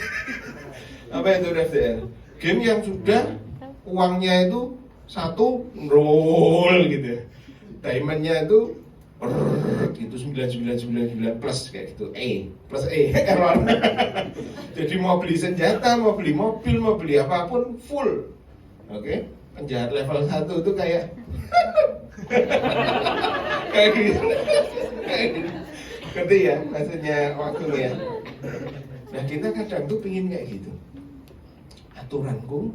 Apa itu RevDL? Game yang sudah uangnya itu 1 roll gitu, diamondnya itu gitu 9999 plus kayak gitu, plus error. Jadi mau beli senjata, mau beli mobil, mau beli apapun full. Oke, penjahat level 1 itu kayak kayak gitu. Ngerti ya maksudnya waktu ya. Nah kita kadang tuh pingin kayak gitu. Aturanku,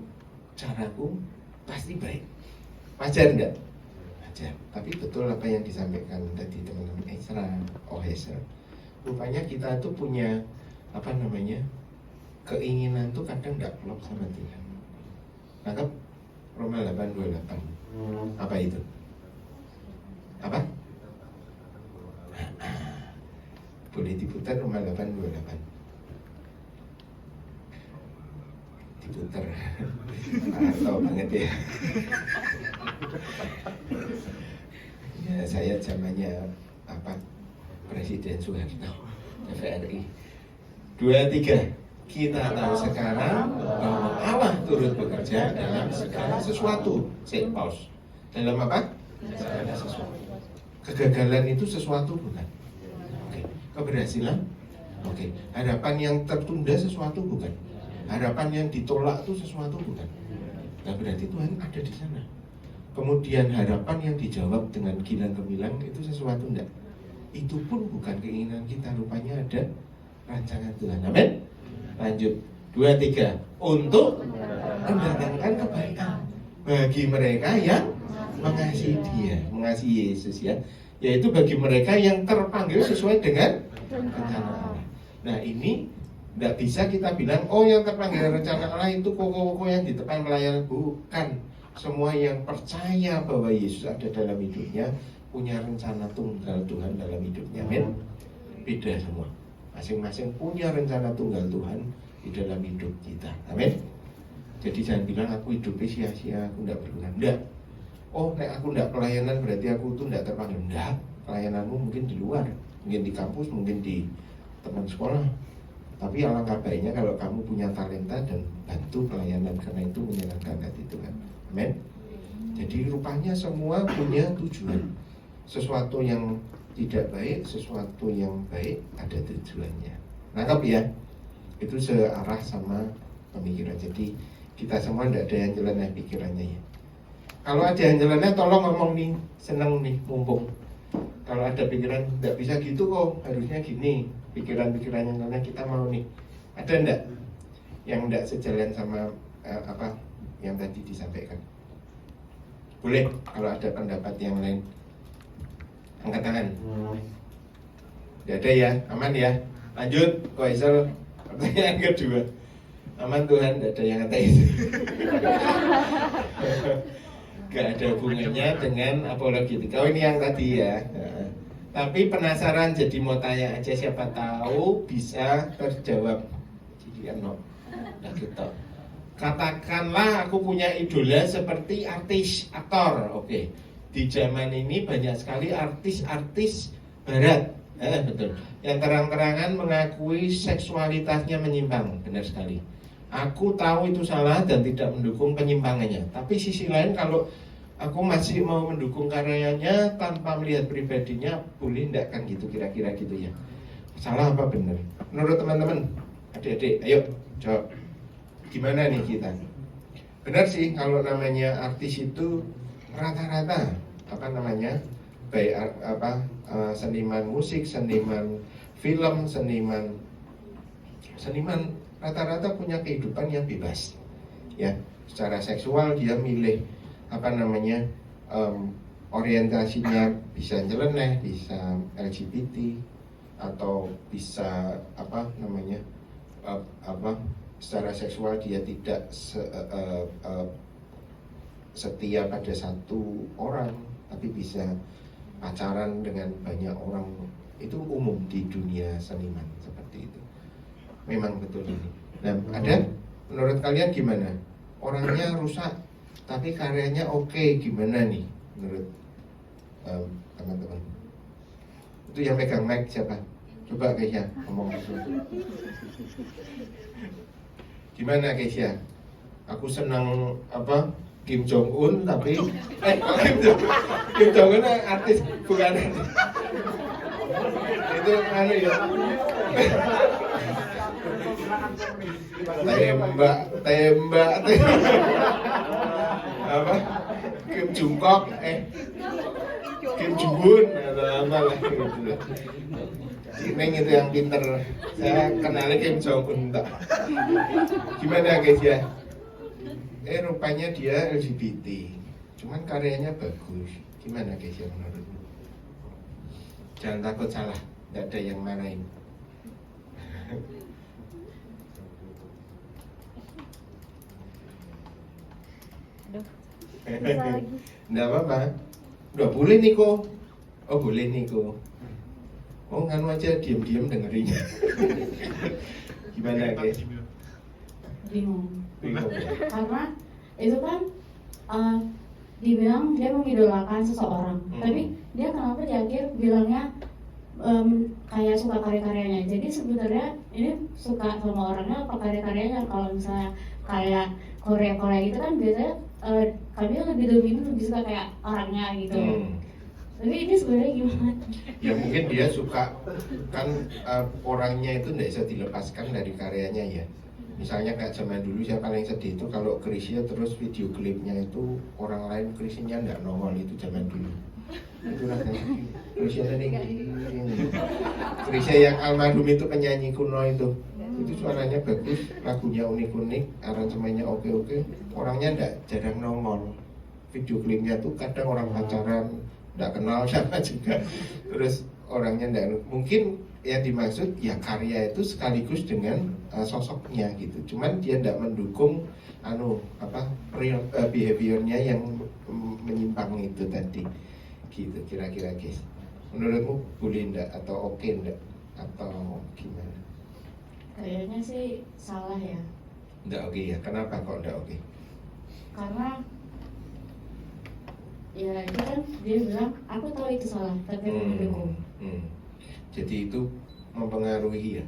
caraku pasti baik. Wajar enggak? Wajar. Tapi betul apa yang disampaikan tadi teman-teman Ezra, Ezra. Rupanya kita tuh punya keinginan tuh kadang enggak klop sama Tuhan. Tangkap Roma 8:28. Apa itu? Apa? Boleh diputar Roma 8:28. Diputar. Tahu banget ya. Ya saya zamannya Presiden Soeharto, TVRI. 2-3. Kita tahu sekarang bahwa Allah turut bekerja dalam segala sesuatu. Pause. Dalam apa? Segala sesuatu. Kegagalan itu sesuatu bukan? Oke. Keberhasilan? Oke. Harapan yang tertunda sesuatu bukan? Harapan yang ditolak itu sesuatu bukan? Nah berarti Tuhan ada di sana. Kemudian harapan yang dijawab dengan gilang gemilang itu sesuatu enggak? Itu pun bukan keinginan kita, rupanya ada rancangan Tuhan. Amin. Lanjut 2-3. Untuk mendatangkan kebaikan bagi mereka yang mengasihi Dia, mengasihi Yesus ya. Yaitu bagi mereka yang terpanggil sesuai dengan rencana Allah. Nah ini tidak bisa kita bilang, oh yang terpanggil rencana Allah itu koko-koko yang di depan melayani. Bukan. Semua yang percaya bahwa Yesus ada dalam hidupnya punya rencana tunggal Tuhan dalam hidupnya. Amin. Beda semua. Masing-masing punya rencana tunggal Tuhan di dalam hidup kita. Amin. Jadi jangan bilang aku hidupnya sia-sia, aku tidak berguna. Enggak. Oh, nek aku tidak pelayanan berarti aku tuh tidak terpanggil. Enggak. Pelayananmu mungkin di luar, mungkin di kampus, mungkin di teman sekolah. Tapi alangkah baiknya kalau kamu punya talenta dan bantu pelayanan, karena itu menyenangkan hati Tuhan. Amin. Jadi rupanya semua punya tujuan. Sesuatu yang tidak baik, sesuatu yang baik ada tujuannya. Nangkap ya? Itu searah sama pemikiran. Jadi kita semua tidak ada yang nyeleneh pikirannya ya. Kalau ada yang nyeleneh tolong ngomong nih, seneng nih, mumpung. Kalau ada pikiran tidak bisa gitu kok, harusnya gini. Pikiran-pikiran yang nyeleneh kita mau nih Ada enggak yang enggak sejalan sama apa yang tadi disampaikan? Boleh kalau ada pendapat yang lain. Angkat tangan. Tidak ada ya, aman ya. Lanjut, Ko Hazel, pertanyaan kedua. Aman Tuhan, tidak ada yang ateis. Gak ada hubungannya dengan apologetika. Oh ini yang tadi ya. Nah, tapi penasaran jadi mau tanya aja, siapa tahu bisa terjawab. Jadi no. Nah, gitu. Katakanlah aku punya idola seperti artis, aktor. Oke. Di zaman ini banyak sekali artis-artis barat. Betul. Yang terang-terangan mengakui seksualitasnya menyimpang, benar sekali. Aku tahu itu salah dan tidak mendukung penyimpangannya. Tapi sisi lain kalau aku masih mau mendukung karyanya tanpa melihat pribadinya, boleh enggak kan gitu kira-kira gitu ya. Salah apa benar? Menurut teman-teman, adik-adik, ayo jawab. Gimana nih kita? Benar sih kalau namanya artis itu rata-rata apa namanya? Baik seniman musik, seniman film, seniman rata-rata punya kehidupan yang bebas, ya. Secara seksual dia milih apa namanya orientasinya bisa nyeleneh, bisa LGBT atau bisa apa namanya secara seksual dia tidak setia pada satu orang, tapi bisa pacaran dengan banyak orang. Itu umum di dunia seniman seperti itu. Memang betul ini. Nah, ada menurut kalian gimana? Orangnya rusak, tapi karyanya oke, gimana nih menurut teman-teman? Itu yang pegang mic siapa? Coba Keisha ngomong sesuatu. Gimana Keisha? Aku senang apa? Kim Jong Un tapi Kim Jong Un artis bukan artis. Itu anu ya. tembak apa Kim Jungkook Kim Jong Un atau apa lah gitu. Neng itu yang pinter, saya kenalnya Kim Jong Un tak. Gimana guys ya? Rupanya dia LGBT, cuman karyanya bagus. Gimana guys ya menurutmu? Jangan takut salah, tidak ada yang marahin. Nggak apa-apa. Udah boleh Niko. Oh boleh Niko. Oh nganu aja diam-diam dengerinnya. Gimana guys? Bingung. Karena itu kan dibilang dia mengidolakan seseorang, tapi dia kenapa di akhir bilangnya kayak suka karya-karyanya. Jadi sebenarnya ini suka sama orangnya apa karya-karyanya. Kalau misalnya kayak Korea gitu kan biasanya kami lebih dominan, lebih suka kayak orangnya gitu. Tapi ini sebenarnya gimana? Ya mungkin dia suka kan orangnya itu tidak bisa dilepaskan dari karyanya ya. Misalnya kayak zaman dulu saya paling sedih itu kalau Chrisye terus video klipnya itu orang lain Chrisye-nya nggak nongol, itu zaman dulu. Itu rasanya Chrisye tadi Chrisye yang almarhum itu penyanyi kuno itu suaranya bagus, lagunya unik-unik, aransemennya oke-oke, orangnya jarang nongol. Video klipnya tuh kadang orang pacaran nggak kenal siapa juga, terus orangnya nggak, mungkin yang dimaksud ya karya itu sekaligus dengan sosoknya gitu. Cuman dia tidak mendukung behaviornya yang menyimpang itu tadi gitu kira-kira guys. Menurutmu boleh ndak atau oke ndak atau gimana? Kayaknya sih salah ya. Ndak oke ya. Kenapa kok ndak oke? Karena ya itu kan dia bilang aku tahu itu salah tapi aku mendukung. Jadi itu mempengaruhi ya,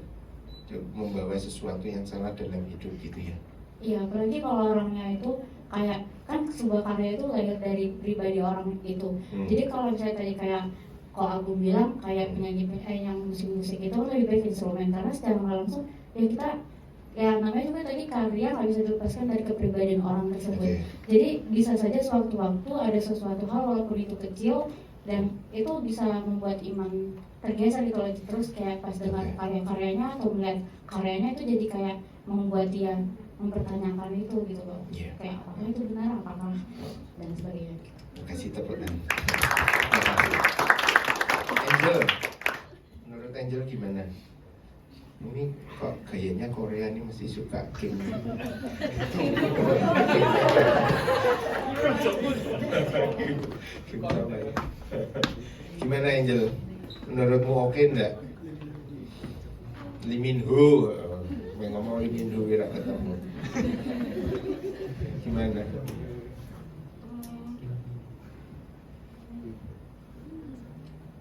membawa sesuatu yang salah dalam hidup gitu ya. Iya, apalagi kalau orangnya itu kayak kan sebuah karya itu lahir dari pribadi orang itu. Jadi kalau misalnya tadi kayak kok aku bilang kayak penyanyi yang musik-musik itu lebih baik instrumen, karena secara langsung ya kita ya namanya juga tadi karya nggak bisa dilepaskan dari kepribadian orang tersebut. Jadi bisa saja suatu waktu ada sesuatu hal walaupun itu kecil dan itu bisa membuat iman tergeser gitu loh. Terus kayak pas dengar karya-karyanya atau melihat karyanya itu jadi kayak membuat dia mempertanyakan itu gitu loh. Iya. Kayak apakah itu benar, apakah dan sebagainya. Kasih tepuk tangan. Angel, menurut Angel gimana? Ini kok gayanya Korea ini mesti suka game. Gimana Angel? Menurutmu oke enggak? Lee Min Ho, ngomong Lee Min Ho kira ketemu. Gimana?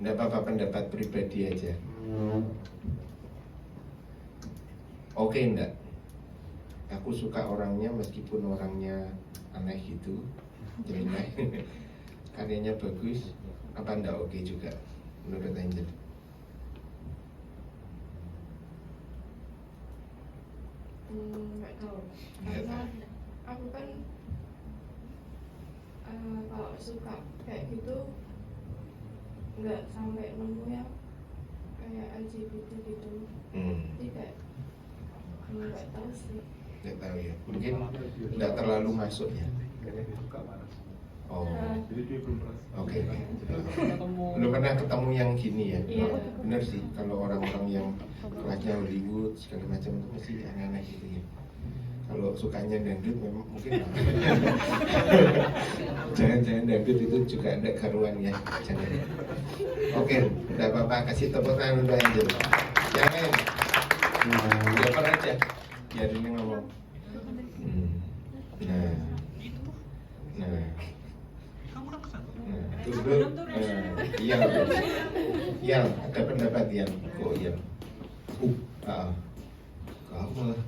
Enggak apa-apa, pendapat pribadi aja. Oke enggak? Aku suka orangnya meskipun orangnya aneh gitu, jelek. Karyanya bagus, apa enggak oke juga menurut Angel? Nggak tahu, Nggak karena tahu. aku kan kalau suka kayak gitu nggak sampai nemu yang kayak LGBT gitu. Jadi kayak nggak tahu sih. Nggak tahu ya, mungkin nggak terlalu masuk ya. Oh, oke. Belum pernah ketemu yang gini ya. Iya. Bener sih, kalau orang-orang yang kelasnya Hollywood segala macam itu mesti aneh-aneh gitu ya. Kalau sukanya dangdut memang mungkin jangan-jangan dangdut itu juga ada karuan ya. Jangan. Oke, udah apa-apa, kasih tepuk tangan untuk Angel. Jangan. Siapa aja? Biar ini ngomong. Nah. Nah. Tunduk. Iya. Iya, ada pendapat yang. Oh iya. Aku malah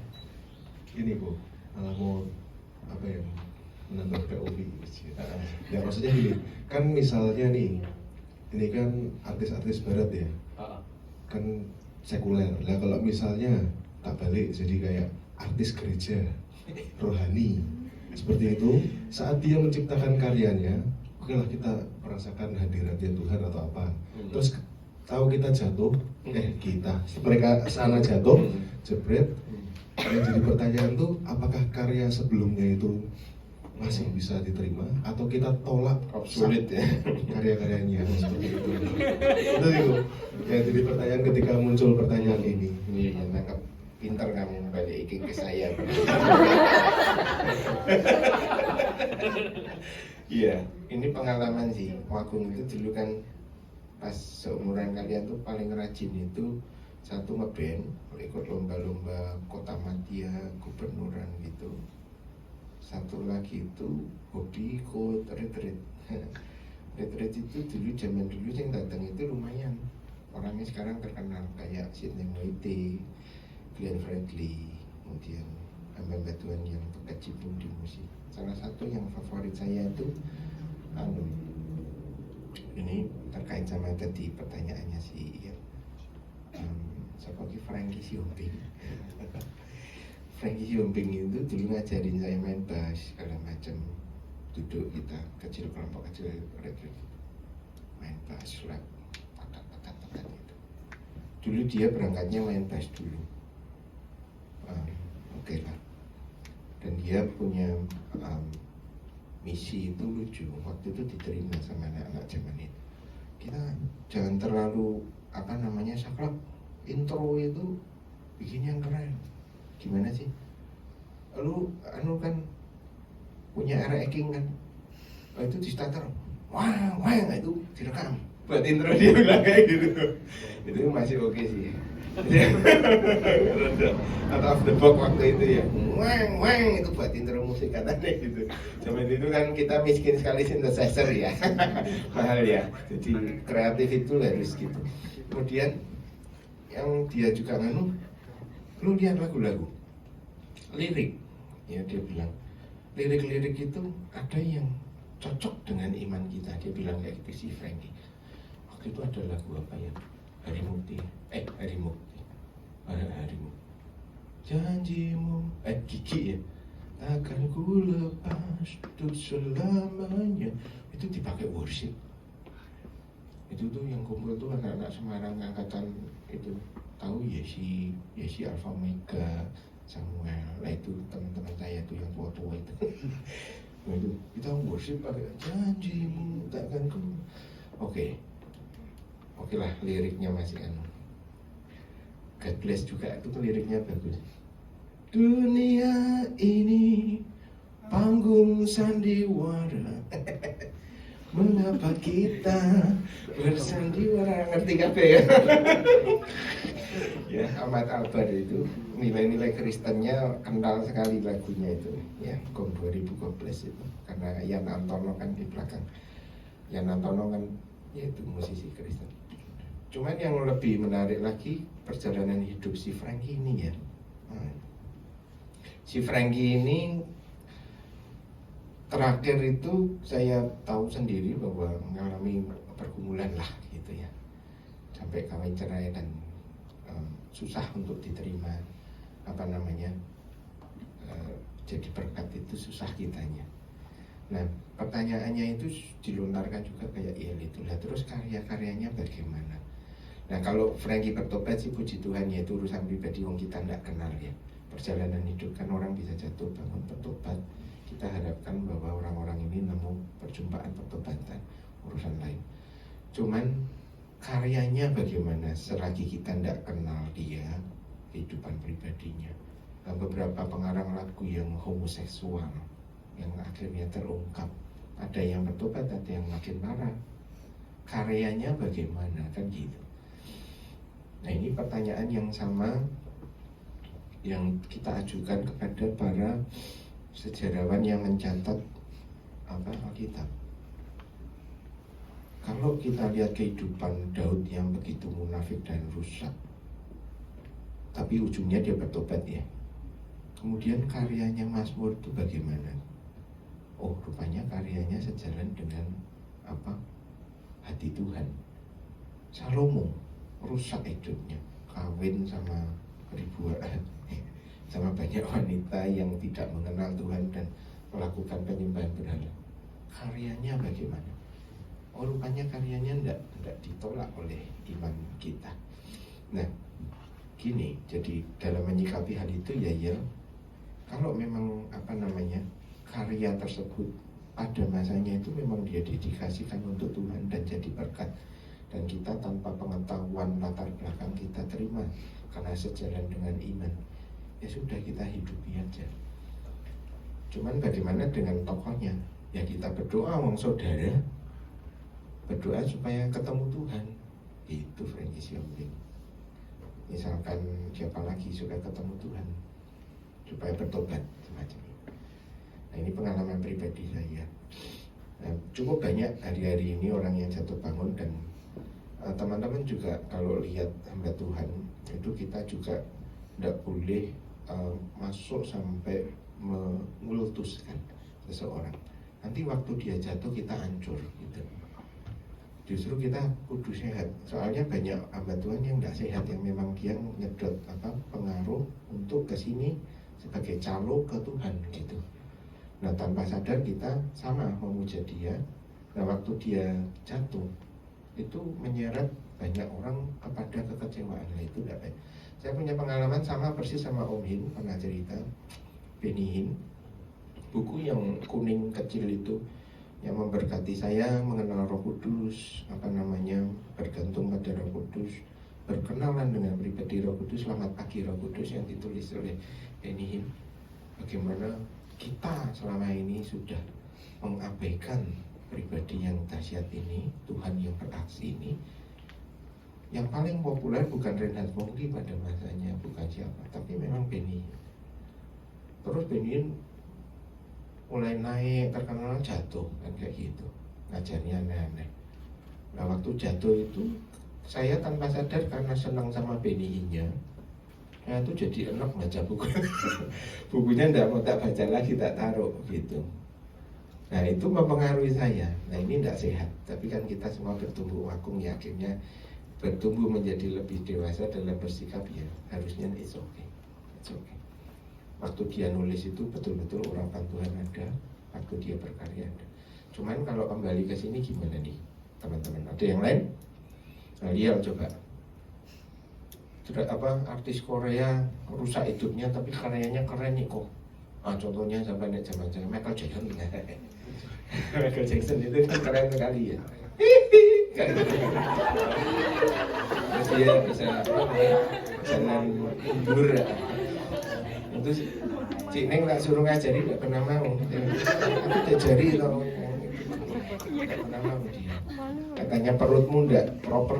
ini Bu, malah mau apa ya, menambah POV. Ya maksudnya gini, kan misalnya nih, ini kan artis-artis barat ya, kan sekuler. Lah kalau misalnya tak balik jadi kayak artis gereja, rohani, seperti itu, saat dia menciptakan karyanya, oke lah kita merasakan hadiratnya Tuhan atau apa. Terus tahu kita jatuh, mereka sana jatuh, jebret. Yang jadi pertanyaan tuh, apakah karya sebelumnya itu masih bisa diterima atau kita tolak Obsolete ya. karya-karyanya seperti itu. Itu yang jadi pertanyaan ketika muncul pertanyaan ini. Iya, nangkep. Pintar kamu balikin ke saya. Iya, ini pengalaman sih. Wakung itu dulu kan pas seumuran kalian tuh paling rajin itu satu ngeband, ikut lomba-lomba kota madya, gubernuran gitu. Satu lagi itu hobi ikut retreat. Retreat itu dulu zaman dulu yang datang itu lumayan. Orangnya sekarang terkenal kayak Sidney Moite, Glenn Fredly, kemudian Ambang Batuan yang berkecimpung di musik. Salah satu yang favorit saya itu ini terkait sama tadi pertanyaannya si Ian. Siapa ki Frankie Siomping. Frankie Siomping itu dulu ngajarin saya main bass segala macam. Duduk kita kecil, kelompok kecil retreat main bass surat patat itu. Dulu dia berangkatnya main bass dulu. Oke lah. Dan dia punya misi itu lucu. Waktu itu diterima sama anak-anak zaman itu. Kita jangan terlalu saklek. Intro itu bikin yang keren. Gimana sih? Lu kan punya era eking kan? Itu di starter. Wah, itu direkam. Buat intro dia bilang kayak gitu. Itu masih oke sih. Out of the box waktu itu ya. Itu buat intro musik katanya gitu. Zaman itu kan kita miskin sekali synthesizer ya. Mahal ya. Jadi kreatif itu harus gitu. Kemudian yang dia juga lu lihat lagu-lagu lirik ya, dia bilang lirik-lirik itu ada yang cocok dengan iman kita. Dia bilang kayak gitu si Frankie. Waktu itu ada lagu apa ya, Hari Mukti janjimu Gigi ya, takkan ku lepas untuk selamanya. Itu dipakai worship. itu tuh yang kumpul tuh anak-anak Semarang angkatan itu, tahu Yesi Alfa Omega, Samuel. Nah itu teman-teman saya tuh yang tua-tua itu. Nah itu kita worship pakai janjimu takkan ku. Oke lah, liriknya masih God bless juga, itu tuh liriknya bagus. Dunia ini panggung sandiwara. Mengapa kita bersandiwara? Ngerti kabeh ya? Ya, Ahmad Albar itu nilai-nilai Kristennya kental sekali lagunya itu. Ya, Gong 2012 itu. Karena Yan Antono kan di belakang. Yan Antono kan yaitu musisi Kristen. Cuman yang lebih menarik lagi perjalanan hidup si Frankie ini ya. Si Frankie ini terakhir itu saya tahu sendiri bahwa mengalami pergumulan lah gitu ya, sampai kawin cerai dan susah untuk diterima jadi berkat itu susah kitanya. Nah pertanyaannya itu dilontarkan juga kayak itu lah, terus karya-karyanya bagaimana? Nah kalau Frankie bertobat sih puji Tuhan ya, itu urusan pribadi yang kita tidak kenal ya. Perjalanan hidup kan orang bisa jatuh bangun bertobat. Kita harapkan bahwa orang-orang ini nemu perjumpaan pertobatan, urusan lain. Cuman karyanya bagaimana selagi kita tidak kenal dia, kehidupan pribadinya. Nah, beberapa pengarang lagu yang homoseksual yang akhirnya terungkap, ada yang bertobat, ada yang makin parah. Karyanya bagaimana kan gitu. Nah ini pertanyaan yang sama yang kita ajukan kepada para sejarawan yang mencatat Alkitab. Kalau kita lihat kehidupan Daud yang begitu munafik dan rusak, tapi ujungnya dia bertobat ya. Kemudian karyanya Mazmur itu bagaimana? Oh, rupanya karyanya sejalan dengan hati Tuhan. Salomo rusak hidupnya, kawin sama ribuan, sama banyak wanita yang tidak mengenal Tuhan dan melakukan penyembahan berhala. Karyanya bagaimana? Oh, rupanya karyanya tidak ditolak oleh iman kita. Nah, gini, jadi dalam menyikapi hal itu ya, kalau memang karya tersebut pada masanya itu memang dia dedikasikan untuk Tuhan dan jadi berkat, dan kita tanpa pengetahuan latar belakang kita terima karena sejalan dengan iman, ya sudah kita hidupi aja. Cuman bagaimana dengan tokohnya? Ya kita berdoa, wong saudara, berdoa supaya ketemu Tuhan. Itu Frankie Siombing. Misalkan siapa lagi supaya ketemu Tuhan, supaya bertobat semacam itu. Nah ini pengalaman pribadi saya. Nah, cukup banyak hari-hari ini orang yang jatuh bangun, dan teman-teman juga kalau lihat hamba Tuhan itu kita juga tidak boleh masuk sampai mengultuskan seseorang. Nanti waktu dia jatuh kita hancur gitu. Justru kita kudu sehat. Soalnya banyak hamba Tuhan yang tidak sehat, yang memang dia nyedot pengaruh untuk kesini sebagai calo ke Tuhan gitu. Nah tanpa sadar kita sama memuja dia. Nah waktu dia jatuh itu menyeret banyak orang kepada kekecewaan. Nah itu tidak baik. Saya punya pengalaman sama persis sama Om Hin, pernah cerita. Benny Hinn, buku yang kuning kecil itu yang memberkati saya mengenal Roh Kudus, bergantung pada Roh Kudus, berkenalan dengan pribadi Roh Kudus, selamat pagi Roh Kudus, yang ditulis oleh Benny Hinn. Bagaimana kita selama ini sudah mengabaikan pribadi yang dahsyat ini, Tuhan yang beraksi ini. Yang paling populer bukan Reinhard Bonnke pada masanya, bukan siapa, tapi memang Benny Hinn. Terus Benny Hinn mulai naik, terkenal, jatuh kan kayak gitu, ngajarnya aneh-aneh. Nah waktu jatuh itu saya tanpa sadar karena senang sama Benny Hinn-nya, saya tuh jadi enak baca buku. Bukunya tak baca lagi, tak taruh gitu. Nah itu mempengaruhi saya. Nah ini tidak sehat. Tapi kan kita semua bertumbuh wakung ya, akhirnya bertumbuh menjadi lebih dewasa dalam bersikap ya. Harusnya it's okay. Waktu dia nulis itu betul-betul urapan Tuhan ada, waktu dia berkarya ada. Cuman kalau kembali ke sini gimana nih teman-teman? Ada yang lain? Nah, lihat coba. Artis Korea rusak hidupnya tapi karyanya keren nih kok. Nah, contohnya sampai nek zaman Michael Jackson. Michael Jackson itu kan keren sekali ya. Terus dia bisa jalan mundur. Itu Cik Neng tak suruh ngajari gak pernah mau. Aku diajari tau. Gak pernah mau dia. Katanya perutmu ndak proper.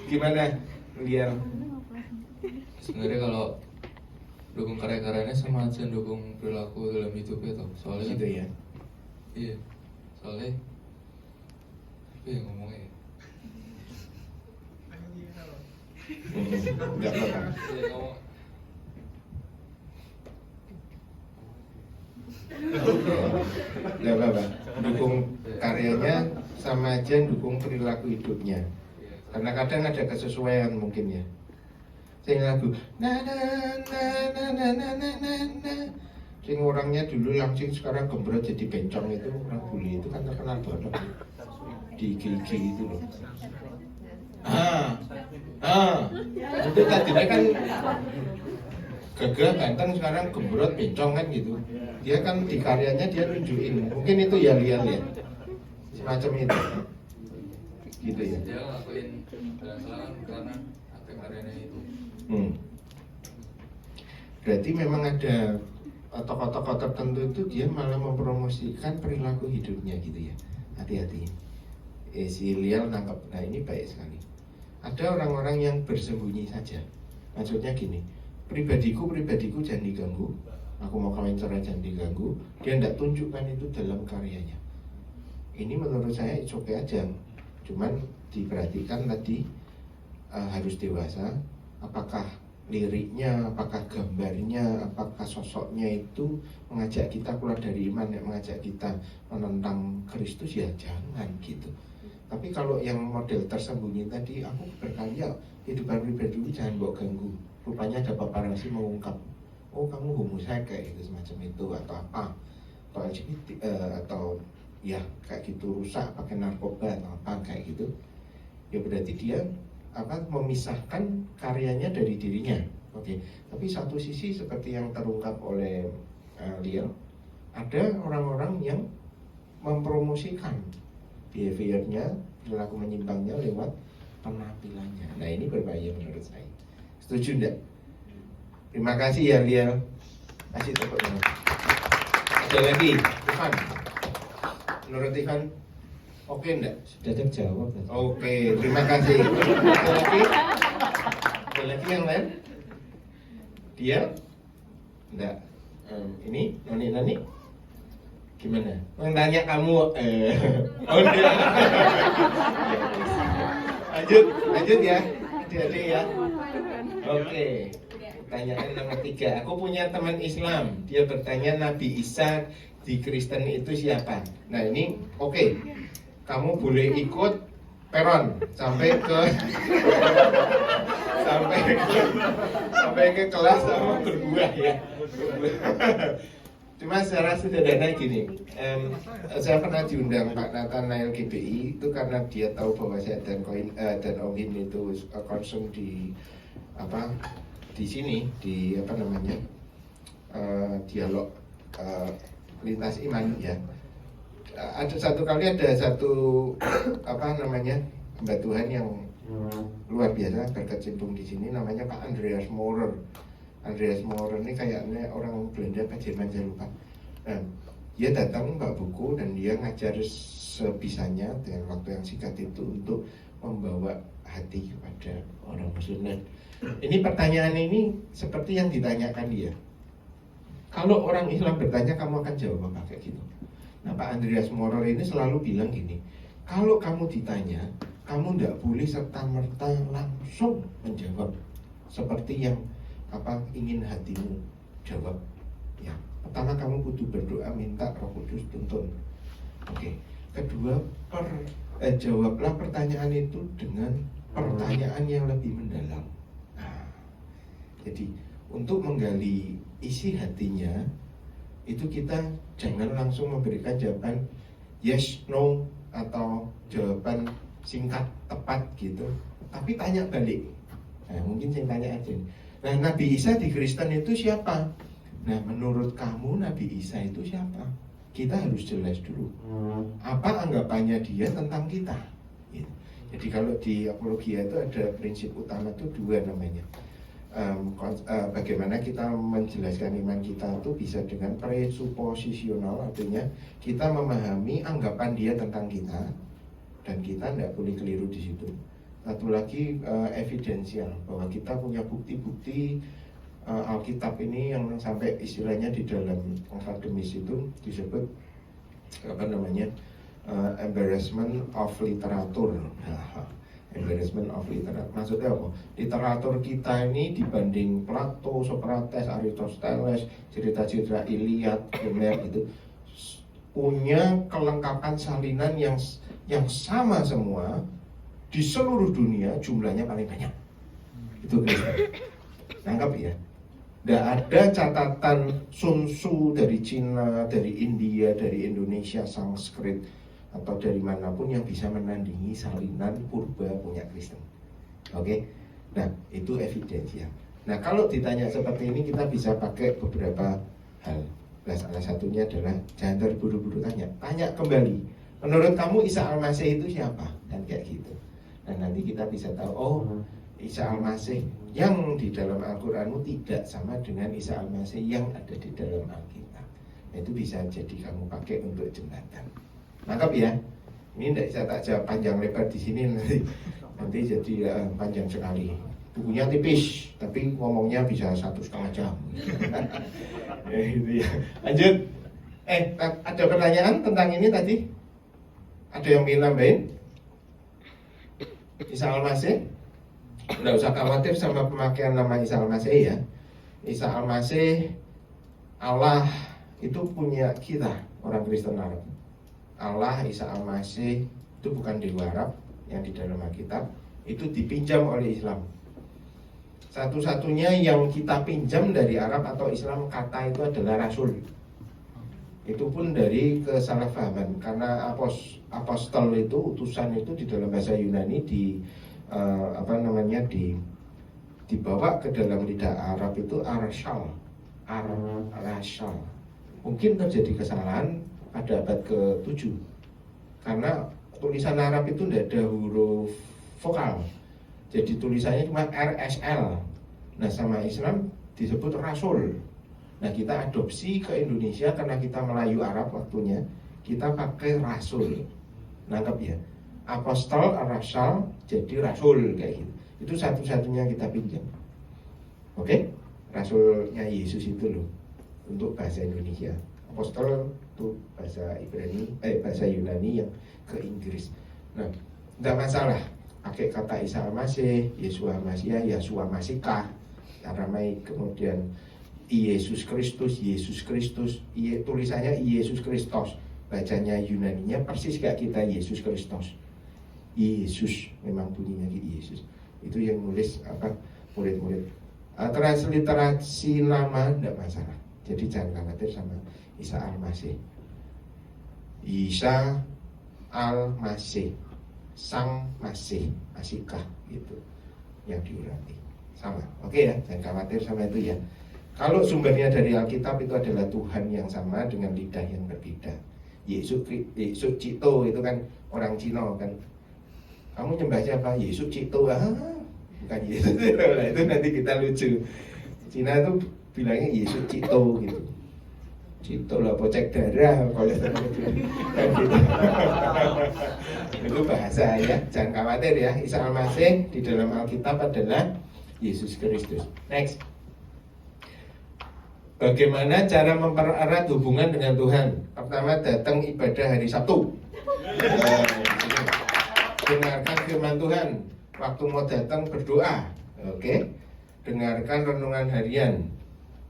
Gimana Lian? Sebenarnya kalau dukung karya-karyanya sama aja dukung perilaku dalam hidupnya toh. Soalnya Gitu ya. iya. Soalnya apa yang ngomongnya ya? Enggak apa-apa. Iya, ngomong. Enggak apa-apa. Dukung karyanya sama aja dukung perilaku hidupnya. Karena kadang ada kesesuaian mungkin ya. Sing lagu na na na na na na na na na. Sing orangnya dulu langsing sekarang gembrot jadi bencong itu orang bule itu kan terkenal banget di IG itu loh. Itu tadinya kan gagah ganteng sekarang gembrot bencong kan gitu. Dia kan di karyanya dia nunjukin, mungkin itu ya lihat ya, semacam itu, gitu ya. Dia ngelakuin salah karena ada karyanya itu. Berarti memang ada tokoh-tokoh tertentu itu dia malah mempromosikan perilaku hidupnya gitu ya. Hati-hati. Si Lial nangkep, nah ini baik sekali. Ada orang-orang yang bersembunyi saja. Maksudnya gini, pribadiku jangan diganggu. Aku mau kawin cerai jangan diganggu. Dia tidak tunjukkan itu dalam karyanya. Ini menurut saya it's okay aja. Cuman diperhatikan tadi harus dewasa. Apakah liriknya, apakah gambarnya, apakah sosoknya itu mengajak kita keluar dari iman, mengajak kita menentang Kristus, ya jangan gitu. Tapi kalau yang model tersembunyi tadi, aku berkarya kehidupan pribadi jangan bawa ganggu. Rupanya ada paparazzi mengungkap, oh kamu homoseks kayak gitu semacam itu atau apa, atau LGBT atau ya kayak gitu rusak pakai narkoba atau apa kayak gitu. Ya berarti dia memisahkan karyanya dari dirinya. Oke. Tapi satu sisi seperti yang terungkap oleh Liel, ada orang-orang yang mempromosikan behaviornya, perilaku menyimpangnya lewat penampilannya. Nah ini berbahaya menurut saya. Setuju enggak? Terima kasih ya Liel. Kasih tepuk tangan. Ada lagi, Ivan. Menurut Ivan, oke enggak? Sudah terjawab. Oke, terima kasih. Ada lagi? Ada lagi yang lain? Dia? Enggak. Ini Noni. Gimana? Nanya kamu. Oh enggak. Lanjut ya. Adik-adik ya. Oke. Pertanyaan nomor 3. Aku punya teman Islam. Dia bertanya Nabi Isa di Kristen itu siapa? Nah ini oke. Kamu boleh ikut peron sampai ke kelas sama berbuah ya. Cuma secara sederhana gini, saya pernah diundang Pak Nathanael GBI itu karena dia tahu bahwa saya dan Om Hin itu konsum di sini di dialog lintas iman ya. Ada satu hamba Tuhan yang luar biasa berkecimpung di sini namanya Pak Andreas Maurer. Andreas Maurer ini kayaknya orang Belanda apa Jerman saya lupa. Nah, dia datang bawa buku dan dia ngajar sebisanya dengan waktu yang singkat itu untuk membawa hati kepada orang Muslim. Ini pertanyaan ini seperti yang ditanyakan dia. Kalau orang Islam bertanya, kamu akan jawab apa kayak gitu? Nah, Pak Andreas Maurer ini selalu bilang gini, kalau kamu ditanya, kamu tidak boleh serta-merta langsung menjawab seperti yang ingin hatimu jawab. Ya, pertama kamu butuh berdoa minta Roh Kudus tuntun. Oke. Kedua, jawablah pertanyaan itu dengan pertanyaan yang lebih mendalam. Nah, jadi untuk menggali isi hatinya itu kita Jangan langsung memberikan jawaban yes, no, atau jawaban singkat, tepat gitu. Tapi tanya balik. Nah, mungkin saya tanya aja. Nah, Nabi Isa di Kristen itu siapa? Nah, menurut kamu Nabi Isa itu siapa? Kita harus jelas dulu. Apa anggapannya dia tentang kita? Gitu. Jadi kalau di apologia itu ada prinsip utama itu dua namanya. Bagaimana kita menjelaskan iman kita itu bisa dengan presuposisional, artinya kita memahami anggapan dia tentang kita dan kita tidak boleh keliru di situ. Satu lagi evidensial, bahwa kita punya bukti-bukti Alkitab ini yang sampai istilahnya di dalam akademis itu disebut apa namanya embarrassment of literature. Embarrassment of literature. Maksudnya apa? Literatur kita ini dibanding Plato, Socrates, Aristoteles, cerita-cerita Iliad, Homer itu punya kelengkapan salinan yang sama semua di seluruh dunia, jumlahnya paling banyak. Itu Kristen. Nangkap ya? Tidak ada catatan Sun Tzu dari Cina, dari India, dari Indonesia, Sanskrit atau dari manapun yang bisa menandingi salinan purba punya Kristen. Oke? Nah, itu evidensi ya. Nah, kalau ditanya seperti ini kita bisa pakai beberapa hal. Nah, salah satunya adalah jangan terburu-buru tanya. Tanya kembali. Menurut kamu Isa Al-Masih itu siapa? Dan kayak gitu. Dan nanti kita bisa tahu, oh, Isa Al-Masih yang di dalam Al-Quranmu tidak sama dengan Isa Al-Masih yang ada di dalam Alkitab. Nah, itu bisa jadi kamu pakai untuk jembatan. Nangkap ya? Ini tidak bisa tak jawab panjang lebar di sini nanti jadi panjang sekali. Bukunya tipis, tapi ngomongnya bisa 1,5 jam. Ya, gitu ya. Lanjut. Ada pertanyaan tentang ini tadi? Ada yang ingin nambahin? Isa Al-Masih? Tidak usah khawatir sama pemakaian nama Isa Al-Masih ya. Isa Al-Masih, Allah itu punya kita, orang Kristen Arab. Allah, Isa Al-Masih itu bukan dewa Arab yang di dalam Alkitab, itu dipinjam oleh Islam. Satu-satunya yang kita pinjam dari Arab atau Islam kata itu adalah Rasul. Itu pun dari kesalahpahaman, karena apostol itu, utusan itu di dalam bahasa Yunani dibawa ke dalam lidah Arab itu arshal. Mungkin terjadi kesalahan pada abad ke-7 karena tulisan Arab itu tidak ada huruf vokal, jadi tulisannya cuma RSL. Nah, sama Islam disebut Rasul. Nah, kita adopsi ke Indonesia karena kita Melayu Arab waktunya, kita pakai Rasul. Nangkep ya? Apostol, Rasul, jadi Rasul kayak gitu. Itu satu-satunya kita pinjam. Oke? Rasulnya Yesus itu loh untuk bahasa Indonesia. Apostol itu bahasa bahasa Yunani yang ke Inggris. Nah, tidak masalah pakai kata Isa Al-Masih, Yesua Masih, Yesua Masihkah, Aramaik, kemudian Yesus Kristus, tulisannya Yesus Kristus, bacanya Yunaninya persis kayak kita Yesus Kristus. Yesus memang bunyinya Yesus. Itu yang nulis murid-murid. Transliterasi nama tidak masalah. Jadi jangan khawatir sama Isa Al-Masih. Isa Al-Masih, Sang Masih, Masihkah gitu yang diulangi. Sama. Oke ya, jangan khawatir sama itu ya. Kalau sumbernya dari Alkitab itu adalah Tuhan yang sama dengan lidah yang berbeda. Yesus Cito itu kan orang Cina kan. Kamu nyembah siapa? Yesus Cito. Bukan Yesus. Nah, itu nanti kita lucu. Cina itu bilangnya Yesus Cito gitu. Cito lah, pocek darah kalau itu bahasa ya, jangan khawatir ya. Isa Al-Masih di dalam Alkitab adalah Yesus Kristus. Next. Bagaimana cara mempererat hubungan dengan Tuhan? Pertama, datang ibadah hari Sabtu. Dengarkan firman Tuhan. Waktu mau datang berdoa. Oke. Dengarkan renungan harian.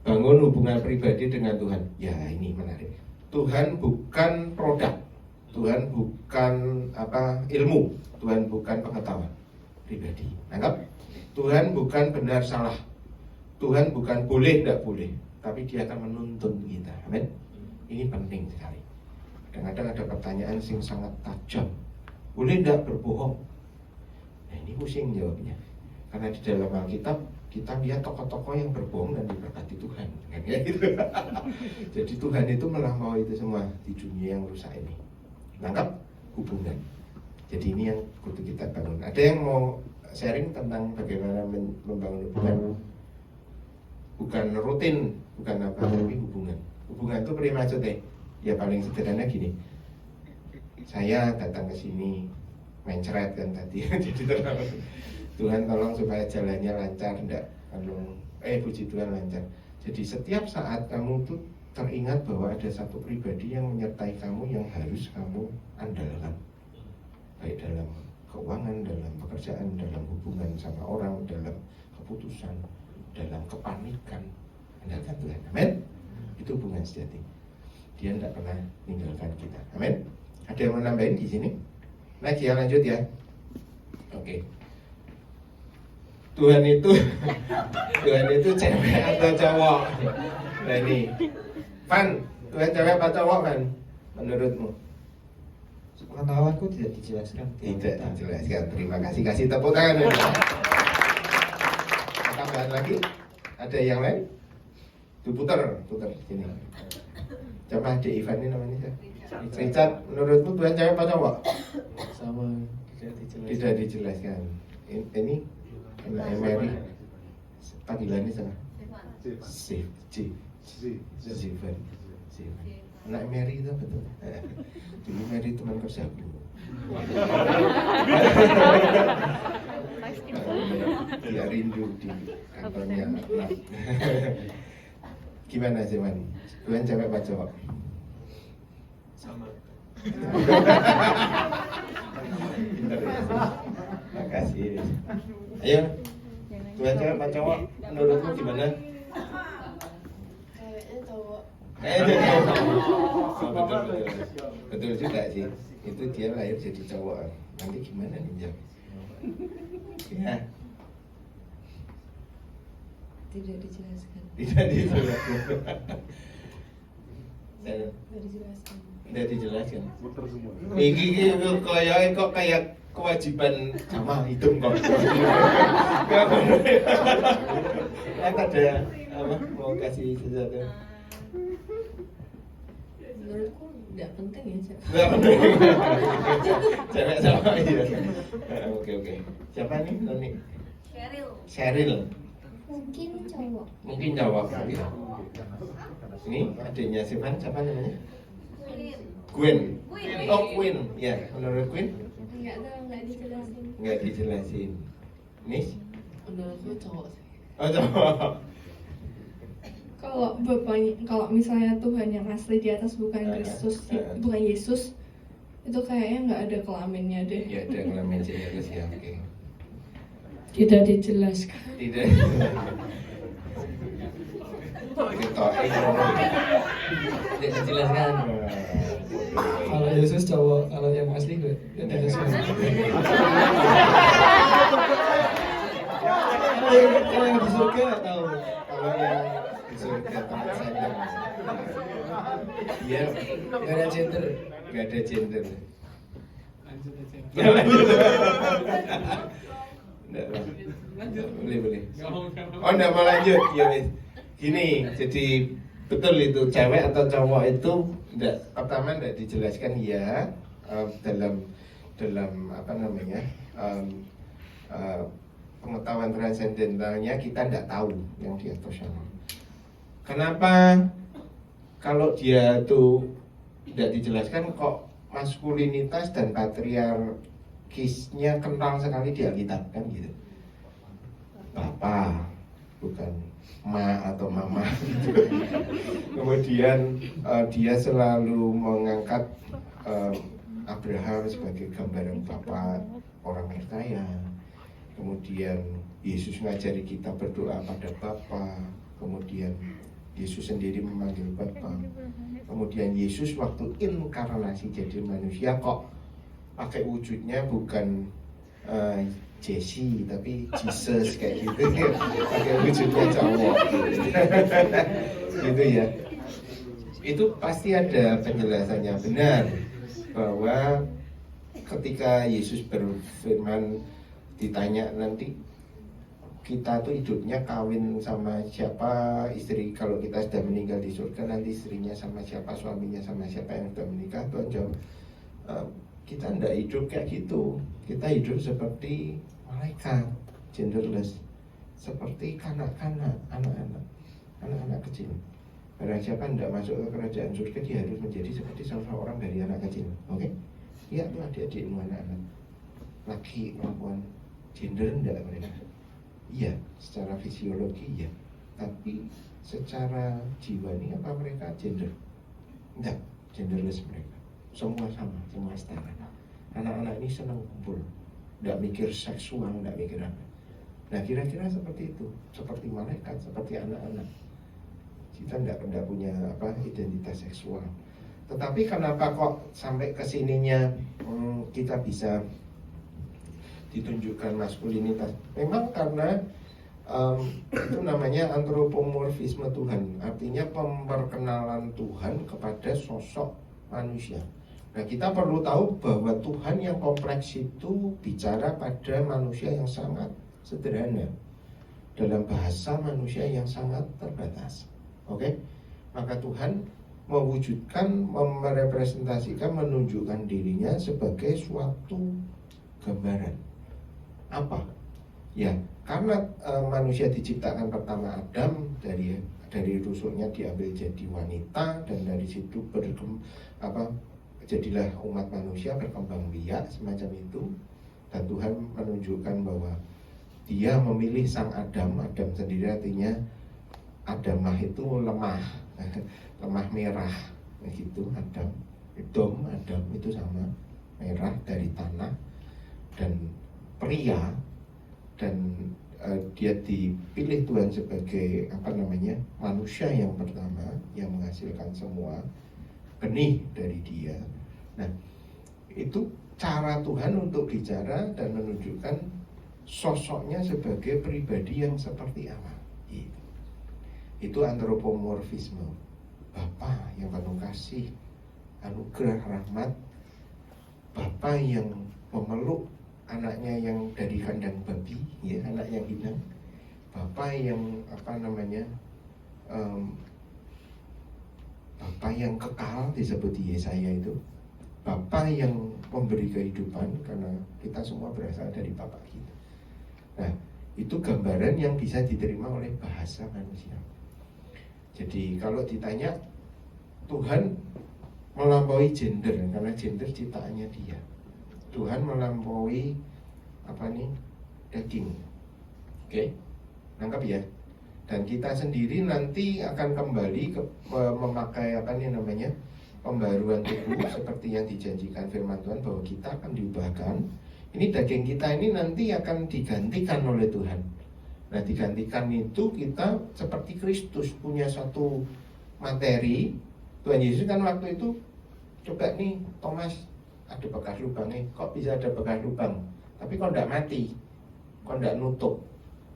Bangun hubungan pribadi dengan Tuhan. Ya, ini menarik. Tuhan bukan produk. Tuhan bukan ilmu. Tuhan bukan pengetahuan pribadi. Anggap? Tuhan bukan benar salah. Tuhan bukan boleh tidak boleh, tapi Dia akan menuntun kita. Amin. Ini penting sekali. Kadang-kadang ada pertanyaan yang sangat tajam. Boleh tidak berbohong? Nah, ini pusing jawabnya. Karena di dalam Alkitab kita lihat tokoh-tokoh yang berbohong dan diberkati Tuhan. Kayak gitu. Jadi Tuhan itu melampaui itu semua di dunia yang rusak ini. Nangkap hubungan. Jadi ini yang kudu kita bangun. Ada yang mau sharing tentang bagaimana membangun hubungan? Bukan rutin, bukan apa, tapi hubungan. Hubungan itu beri maksudnya. Ya paling sederhana gini. Saya datang ke sini mencret kan tadi. Jadi Tuhan tolong supaya jalannya lancar, enggak puji Tuhan lancar. Jadi setiap saat kamu tuh teringat bahwa ada satu pribadi yang menyertai kamu yang harus kamu andalkan. Baik dalam keuangan, dalam pekerjaan, dalam hubungan sama orang, dalam keputusan, dalam kepanikan. Andalkan Tuhan. Amin. Itu hubungan sejati. Dia tidak pernah meninggalkan kita. Amin. Ada yang mau nambahin di sini? Lagi ya, lanjut ya. Oke. Tuhan itu cewek atau cowok? Nah ini, Van, Tuhan cewek atau cowok, Van? Menurutmu? Pengetahuanku tidak dijelaskan. Tidak dijelaskan. Terima kasih. Kasih tepuk tangan. Tambahan lagi? Ada yang lain? Putar sini. Coba adik Ivan ini namanya siapa? Richard, menurutmu Tuhan cewek atau cowok? Sama Tidak dijelaskan. Ini Mbak Emery, panggilannya sama? Steven. Anak Mary itu betul. Dulu Mary teman kerjaku. Dia rindu di kantornya. Gimana sih Man? Tuhan cewek apa cowok? Sama. Makasih. Ayo, Tuhan cewek apa cowok? Menurutmu gimana? Kayaknya cowok. Betul juga sih. Itu dia lahir jadi cowok. Nanti gimana nih Jam? Ya. Tidak dijelaskan. Tidak dijelaskan. Tidak dijelaskan. Iki kok kayak kewajiban sama hidup kok. Ada apa mau kasih sesuatu? Menurutku tidak penting ya, Cak. Enggak penting. Cewek sama ya. Oke. Siapa nih Noni? Cheryl. Mungkin cowok. Mungkin jawab. Ini adiknya Sivan, siapa namanya? Gwen. Oh Gwen. Ya, menurut Gwen? Enggak dijelasin. Enggak dijelasin. Nis? Menurutku cowok sih. Oh cowok. Kalau misalnya Tuhan yang asli di atas bukan Kristus, bukan Yesus, itu kayaknya nggak ada kelaminnya deh. Ya ada kelamin jenis ya. Oke. Tidak dijelaskan. Tidak. Tidak dijelaskan. Kalau Yesus cowok, kalau yang asli gue tidak dijelaskan. Kalau yang di surga tahu. Kalau yang di surga tempat saya. Iya. Gak ada gender. Gak ada gender. Lanjut aja. Boleh. Nggak mau. Oh, enggak mau lanjut. Ya wis. Gini, jadi betul itu cewek atau cowok itu pertama enggak dijelaskan ya dalam apa namanya? Pengetahuan transendentalnya kita enggak tahu yang di atas sana. Kenapa kalau dia tuh tidak dijelaskan kok maskulinitas dan patriarkisnya kental sekali di Alkitab kan gitu. Bapak bukan ma atau mama gitu. Kemudian dia selalu mengangkat Abraham sebagai gambaran bapak orang kaya. Kemudian Yesus ngajari kita berdoa pada Bapa. Kemudian Yesus sendiri memanggil Bapa. Kemudian Yesus waktu inkarnasi jadi manusia kok pakai wujudnya bukan Jesse tapi Jesus kayak gitu. Pakai wujudnya cowok gitu. Gitu ya. itu pasti ada penjelasannya, benar, bahwa ketika Yesus berfirman ditanya nanti kita tuh hidupnya kawin sama siapa, istri kalau kita sudah meninggal di surga nanti istrinya sama siapa, suaminya sama siapa yang sudah menikah. Tuhan jawab, kita tidak hidup kayak gitu, kita hidup seperti malaikat, genderless, seperti kanak-kanak, anak-anak kecil. Barang siapa tidak masuk ke kerajaan surga, dia harus menjadi seperti salah seorang dari anak kecil. Oke? Iya tuh adik-adikmu anak-anak, laki, perempuan, gender enggak mereka. Iya, secara fisiologi ya, tapi secara jiwa ini apa mereka gender? Enggak, genderless mereka. Semua sama, semua setara. Anak-anak ini senang kumpul, enggak mikir seksual, enggak mikir apa. Nah kira-kira seperti itu, seperti malaikat, seperti anak-anak. Kita enggak punya apa identitas seksual. Tetapi kenapa kok sampai kesininya kita bisa ditunjukkan maskulinitas? Memang karena itu namanya antropomorfisme Tuhan, artinya pemperkenalan Tuhan kepada sosok manusia. Nah kita perlu tahu bahwa Tuhan yang kompleks itu bicara pada manusia yang sangat sederhana, dalam bahasa manusia yang sangat terbatas. Oke? Maka Tuhan mewujudkan, merepresentasikan, menunjukkan dirinya sebagai suatu gambaran. Apa? Ya, karena manusia diciptakan pertama Adam, dari rusuknya diambil jadi wanita, dan dari situ jadilah umat manusia berkembang biak semacam itu. Dan Tuhan menunjukkan bahwa Dia memilih sang Adam. Adam sendiri artinya Adamah itu lemah, lemah merah, begitu. Adam itu sama, merah dari tanah, dan pria, dan dia dipilih Tuhan sebagai manusia yang pertama yang menghasilkan semua benih dari dia. Nah, itu cara Tuhan untuk bicara dan menunjukkan sosoknya sebagai pribadi yang seperti apa. Itu antropomorfisme. Bapa yang penuh kasih, anugerah, rahmat, Bapa yang memeluk anaknya yang dari kandang babi, ya, anak yang hina. Bapa yang Bapa yang kekal disebut di Yesaya itu. Bapa yang memberi kehidupan, karena kita semua berasal dari Bapa kita. Nah, itu gambaran yang bisa diterima oleh bahasa manusia. Jadi kalau ditanya, Tuhan melampaui gender, karena gender ciptaannya Dia. Tuhan melampaui daging. Oke? Nangkap ya? Dan kita sendiri nanti akan kembali memakai pembaruan tubuh seperti yang dijanjikan firman Tuhan, bahwa kita akan diubahkan. Ini daging kita ini nanti akan digantikan oleh Tuhan. Nah, digantikan itu kita seperti Kristus, punya satu materi. Tuhan Yesus kan waktu itu, coba nih Thomas, ada bekas lubangnya, kok bisa ada bekas lubang? Tapi kok enggak mati, kok enggak nutup?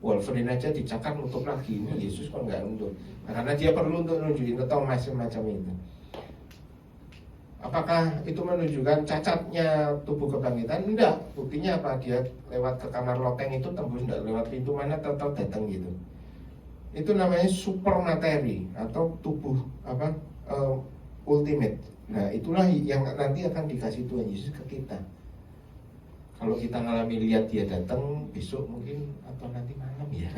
Wolverine aja dicakar nutup lagi, ini Yesus kok enggak nutup? Nah, karena dia perlu untuk nunjukin ke Thomas semacam itu. Apakah itu menunjukkan cacatnya tubuh kebangkitan? Enggak, buktinya apa? Dia lewat ke kamar loteng itu tembus, enggak lewat pintu mana tetap datang gitu. Itu namanya super materi atau tubuh ultimate. Nah, itulah yang nanti akan dikasih Tuhan Yesus ke kita. Kalau kita ngalami lihat dia datang besok mungkin atau nanti malam ya,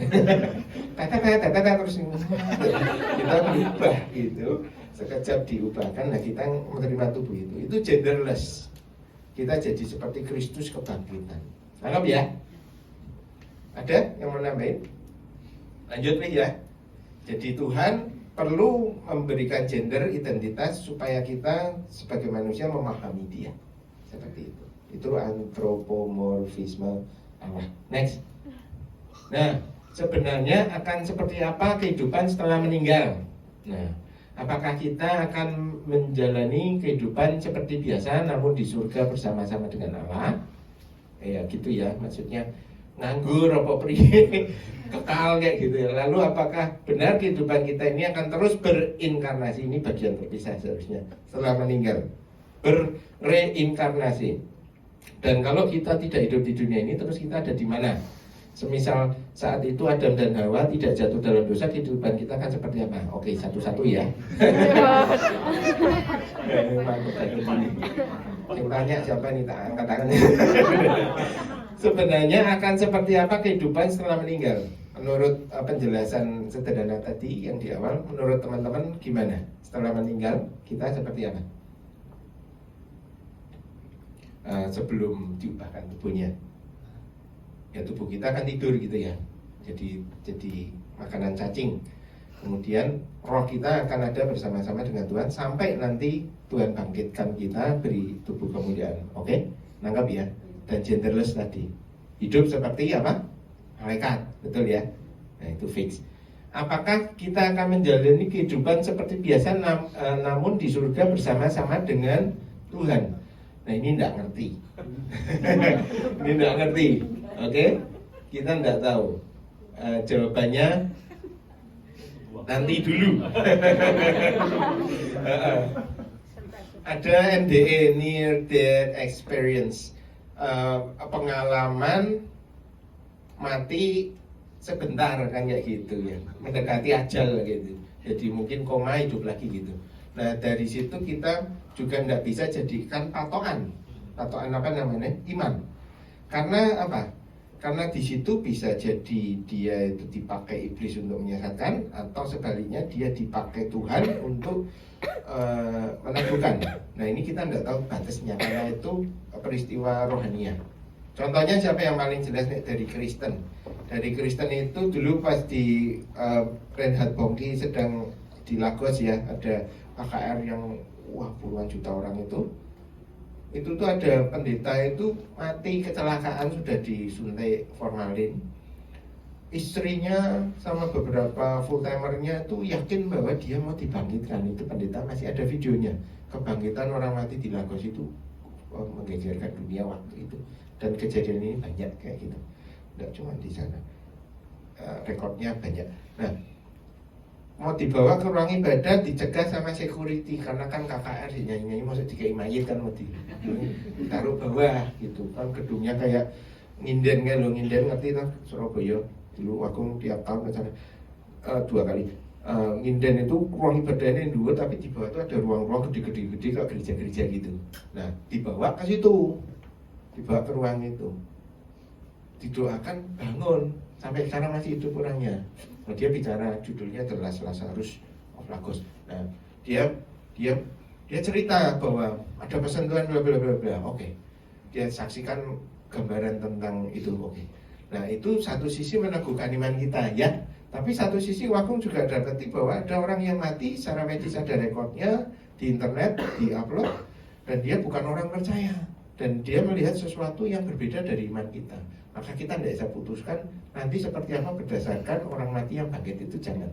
tata terus kita berubah gitu, sekejap diubahkan. Nah, kita menerima tubuh itu genderless. Kita jadi seperti Kristus kebangkitan. Anggap ya? Ada yang mau nambahin? Lanjut nih ya. Jadi Tuhan perlu memberikan gender identitas supaya kita sebagai manusia memahami Dia. Seperti itu. Itu antropomorfisme Allah. Next. Nah, sebenarnya akan seperti apa kehidupan setelah meninggal? Nah, apakah kita akan menjalani kehidupan seperti biasa namun di surga bersama-sama dengan Allah? Ya gitu ya, maksudnya nganggur apa priye kekal kayak gitu ya. Lalu apakah benar kehidupan kita ini akan terus berinkarnasi? Ini bagian terpisah seharusnya setelah meninggal, berreinkarnasi. Dan kalau kita tidak hidup di dunia ini, terus kita ada di mana? Semisal saat itu Adam dan Hawa tidak jatuh dalam dosa, kehidupan kita akan seperti apa? Oke, satu-satu ya. Yang tanya siapa nih, tak angkat tangannya. Sebenarnya akan seperti apa kehidupan setelah meninggal? Menurut penjelasan sederhana tadi yang di awal, menurut teman-teman gimana? Setelah meninggal kita seperti apa? Sebelum diubahkan tubuhnya, ya tubuh kita akan tidur gitu ya, jadi makanan cacing. Kemudian roh kita akan ada bersama-sama dengan Tuhan sampai nanti Tuhan bangkitkan kita, beri tubuh kemuliaan. Oke, nangkap ya. Dan genderless tadi, hidup seperti apa? Malaikat, betul ya. Nah itu fix. Apakah kita akan menjalani kehidupan seperti biasa, namun di surga bersama-sama dengan Tuhan? Nah ini tidak ngerti. Ini tidak ngerti. Oke, kita tidak tahu. Jawabannya nanti dulu. Ada NDE, Near Death Experience, pengalaman mati sebentar kan kayak gitu ya, mendekati ajal gitu. Jadi mungkin koma hidup lagi gitu. Nah dari situ kita juga tidak bisa jadikan patokan apa namanya, iman. Karena apa? Karena di situ bisa jadi dia itu dipakai iblis untuk menyesatkan, atau sebaliknya dia dipakai Tuhan untuk meneguhkan. Nah ini kita tidak tahu batasnya karena itu peristiwa rohania. Contohnya siapa yang paling jelas nih? Dari Kristen. Dari Kristen itu dulu pas di Reinhard Bonnke sedang di Lagos ya, ada KKR yang puluhan juta orang itu tuh ada pendeta itu mati kecelakaan, sudah disuntik formalin. Istrinya sama beberapa full timernya tuh yakin bahwa dia mau dibangkitkan. Itu pendeta, masih ada videonya. Kebangkitan orang mati di Lagos itu menggegerkan dunia waktu itu. Dan kejadian ini banyak kayak gitu. Tidak cuma di sana. Rekodnya banyak. Nah, mau dibawa ke ruang ibadah dicegah sama security karena kan KKR nyanyi-nyanyi masuk dikai mayit kan, mau ditaruh bawah gitu kan, gedungnya kayak nginden kan lo, nginden ngerti kan Surabaya dulu aku tiap tahun ke sana 2 kali. Nginden itu ruang ibadahnya dua, tapi di bawah itu ada ruang-ruang gede-gede kayak gereja-gereja gitu. Nah dibawa ke situ, dibawa ke ruang itu, didoakan bangun, sampai sekarang masih hidup orangnya. Nah, dia bicara, judulnya The Lazarus of Lagos. Nah, dia cerita bahwa ada pesan Tuhan bla bla bla bla. Oke. Dia saksikan gambaran tentang itu. Oke. Nah, itu satu sisi meneguhkan iman kita ya. Tapi satu sisi Wakung juga dapati bahwa ada orang yang mati secara medis, ada rekodnya di internet, di-upload, dan dia bukan orang percaya. Dan dia melihat sesuatu yang berbeda dari iman kita. Maka kita tidak bisa putuskan nanti seperti apa berdasarkan orang mati yang bangkit itu, jangan.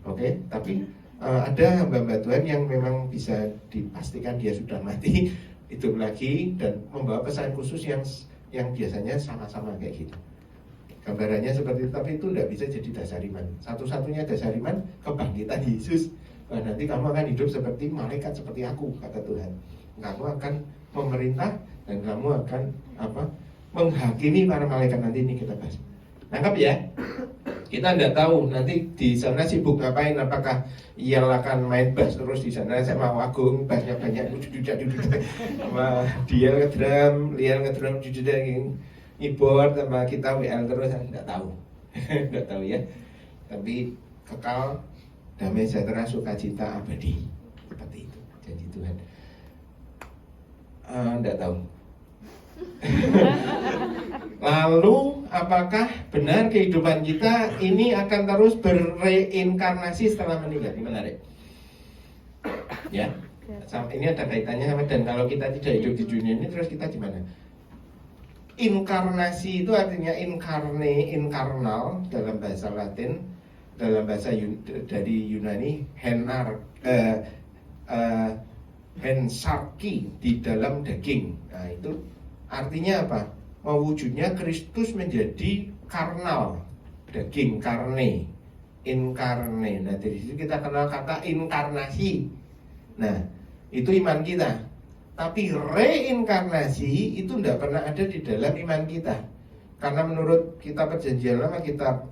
Oke, tapi ada hamba-hamba Tuhan yang memang bisa dipastikan dia sudah mati, hidup lagi, dan membawa pesan khusus yang biasanya sama-sama kayak gitu. Gambarannya seperti itu, tapi itu tidak bisa jadi dasar iman. Satu-satunya dasar iman kebangkitan Yesus. Nah, nanti kamu akan hidup seperti malaikat, seperti aku, kata Tuhan. Kamu akan memerintah dan kamu akan menghakimi para malaikat. Nanti ini kita bahas. Nangkap ya? Kita tidak tahu nanti di sana sibuk ngapain. Apakah ia akan main bass terus di sana sama Wagung, bassnya banyak, sama dia ngedrum, Lian ngedrum, keyboard, sama kita WL terus, tidak tahu. Tidak tahu ya. Tapi kekal, damai sejahtera, sukacita abadi, seperti itu janji Tuhan. Tidak tahu. Lalu apakah benar kehidupan kita ini akan terus berreinkarnasi setelah meninggal? Ini menarik. Ya, ini ada kaitannya sama, dan kalau kita tidak hidup di dunia ini terus kita di mana? Inkarnasi itu artinya incarne, inkarnal dalam bahasa Latin, dalam bahasa dari Yunani hensarki, di dalam daging. Nah itu artinya apa? mewujudnya Kristus menjadi karnal, daging, karne, inkarne. Nah dari situ kita kenal kata inkarnasi. Nah itu iman kita. Tapi reinkarnasi itu tidak pernah ada di dalam iman kita. Karena menurut kitab Perjanjian Lama, kitab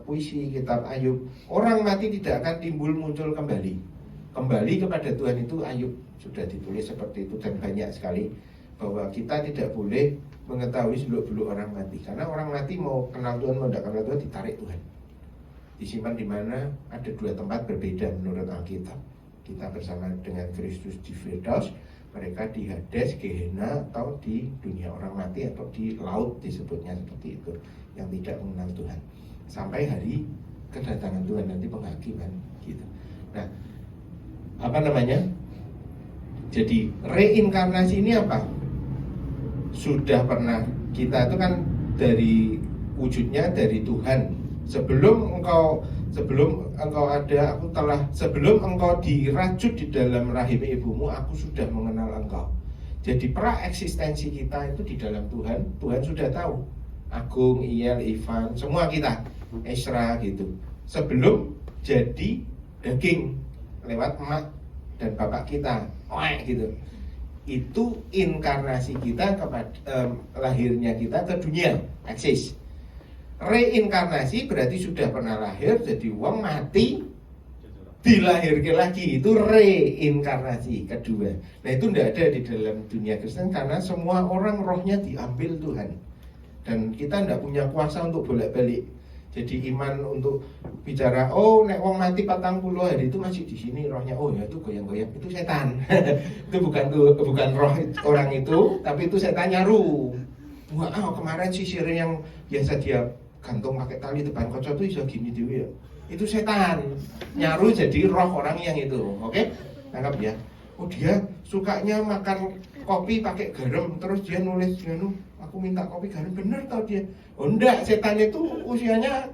puisi, kitab Ayub, orang mati tidak akan timbul muncul kembali. Kembali kepada Tuhan itu Ayub sudah ditulis seperti itu, dan banyak sekali bahwa kita tidak boleh mengetahui seluk-beluk orang mati. Karena orang mati mau kenal Tuhan mau tidak kenal Tuhan ditarik Tuhan. Disimpan di mana? Ada dua tempat berbeda menurut Alkitab. Kita bersama dengan Kristus di Firdaus, mereka di Hades, Gehenna, atau di dunia orang mati, atau di laut disebutnya seperti itu, yang tidak mengenal Tuhan sampai hari kedatangan Tuhan nanti penghakiman gitu. Nah, apa namanya? Jadi reinkarnasi ini apa? Sudah pernah kita itu kan dari wujudnya dari Tuhan. Sebelum engkau ada, aku telah, sebelum engkau dirajut di dalam rahim ibumu, aku sudah mengenal engkau. Jadi pra-eksistensi kita itu di dalam Tuhan. Tuhan sudah tahu. Agung, Iyal, Ivan, semua kita, Esra gitu. Sebelum jadi daging lewat emak dan bapak kita, gitu. Itu inkarnasi kita kepada lahirnya kita ke dunia, eksis. Reinkarnasi berarti sudah pernah lahir jadi wong, mati dilahirkan lagi, itu reinkarnasi kedua. Nah itu tidak ada di dalam dunia Kristen karena semua orang rohnya diambil Tuhan, dan kita tidak punya kuasa untuk bolak-balik. Jadi iman untuk bicara, oh nek wong mati 40 hari itu masih di sini rohnya, oh ya itu goyang-goyang, itu setan. Itu bukan roh orang itu, tapi itu setan nyaru. Wah, kemarin sisir yang biasa dia gantung pakai tali depan kaca itu bisa gini dia. Itu setan nyaru jadi roh orang yang itu. Oke? Tangkap ya. Oh dia sukanya makan kopi pakai garam, terus dia nulis aku minta kopi garam, bener tau dia. Oh enggak, setan itu usianya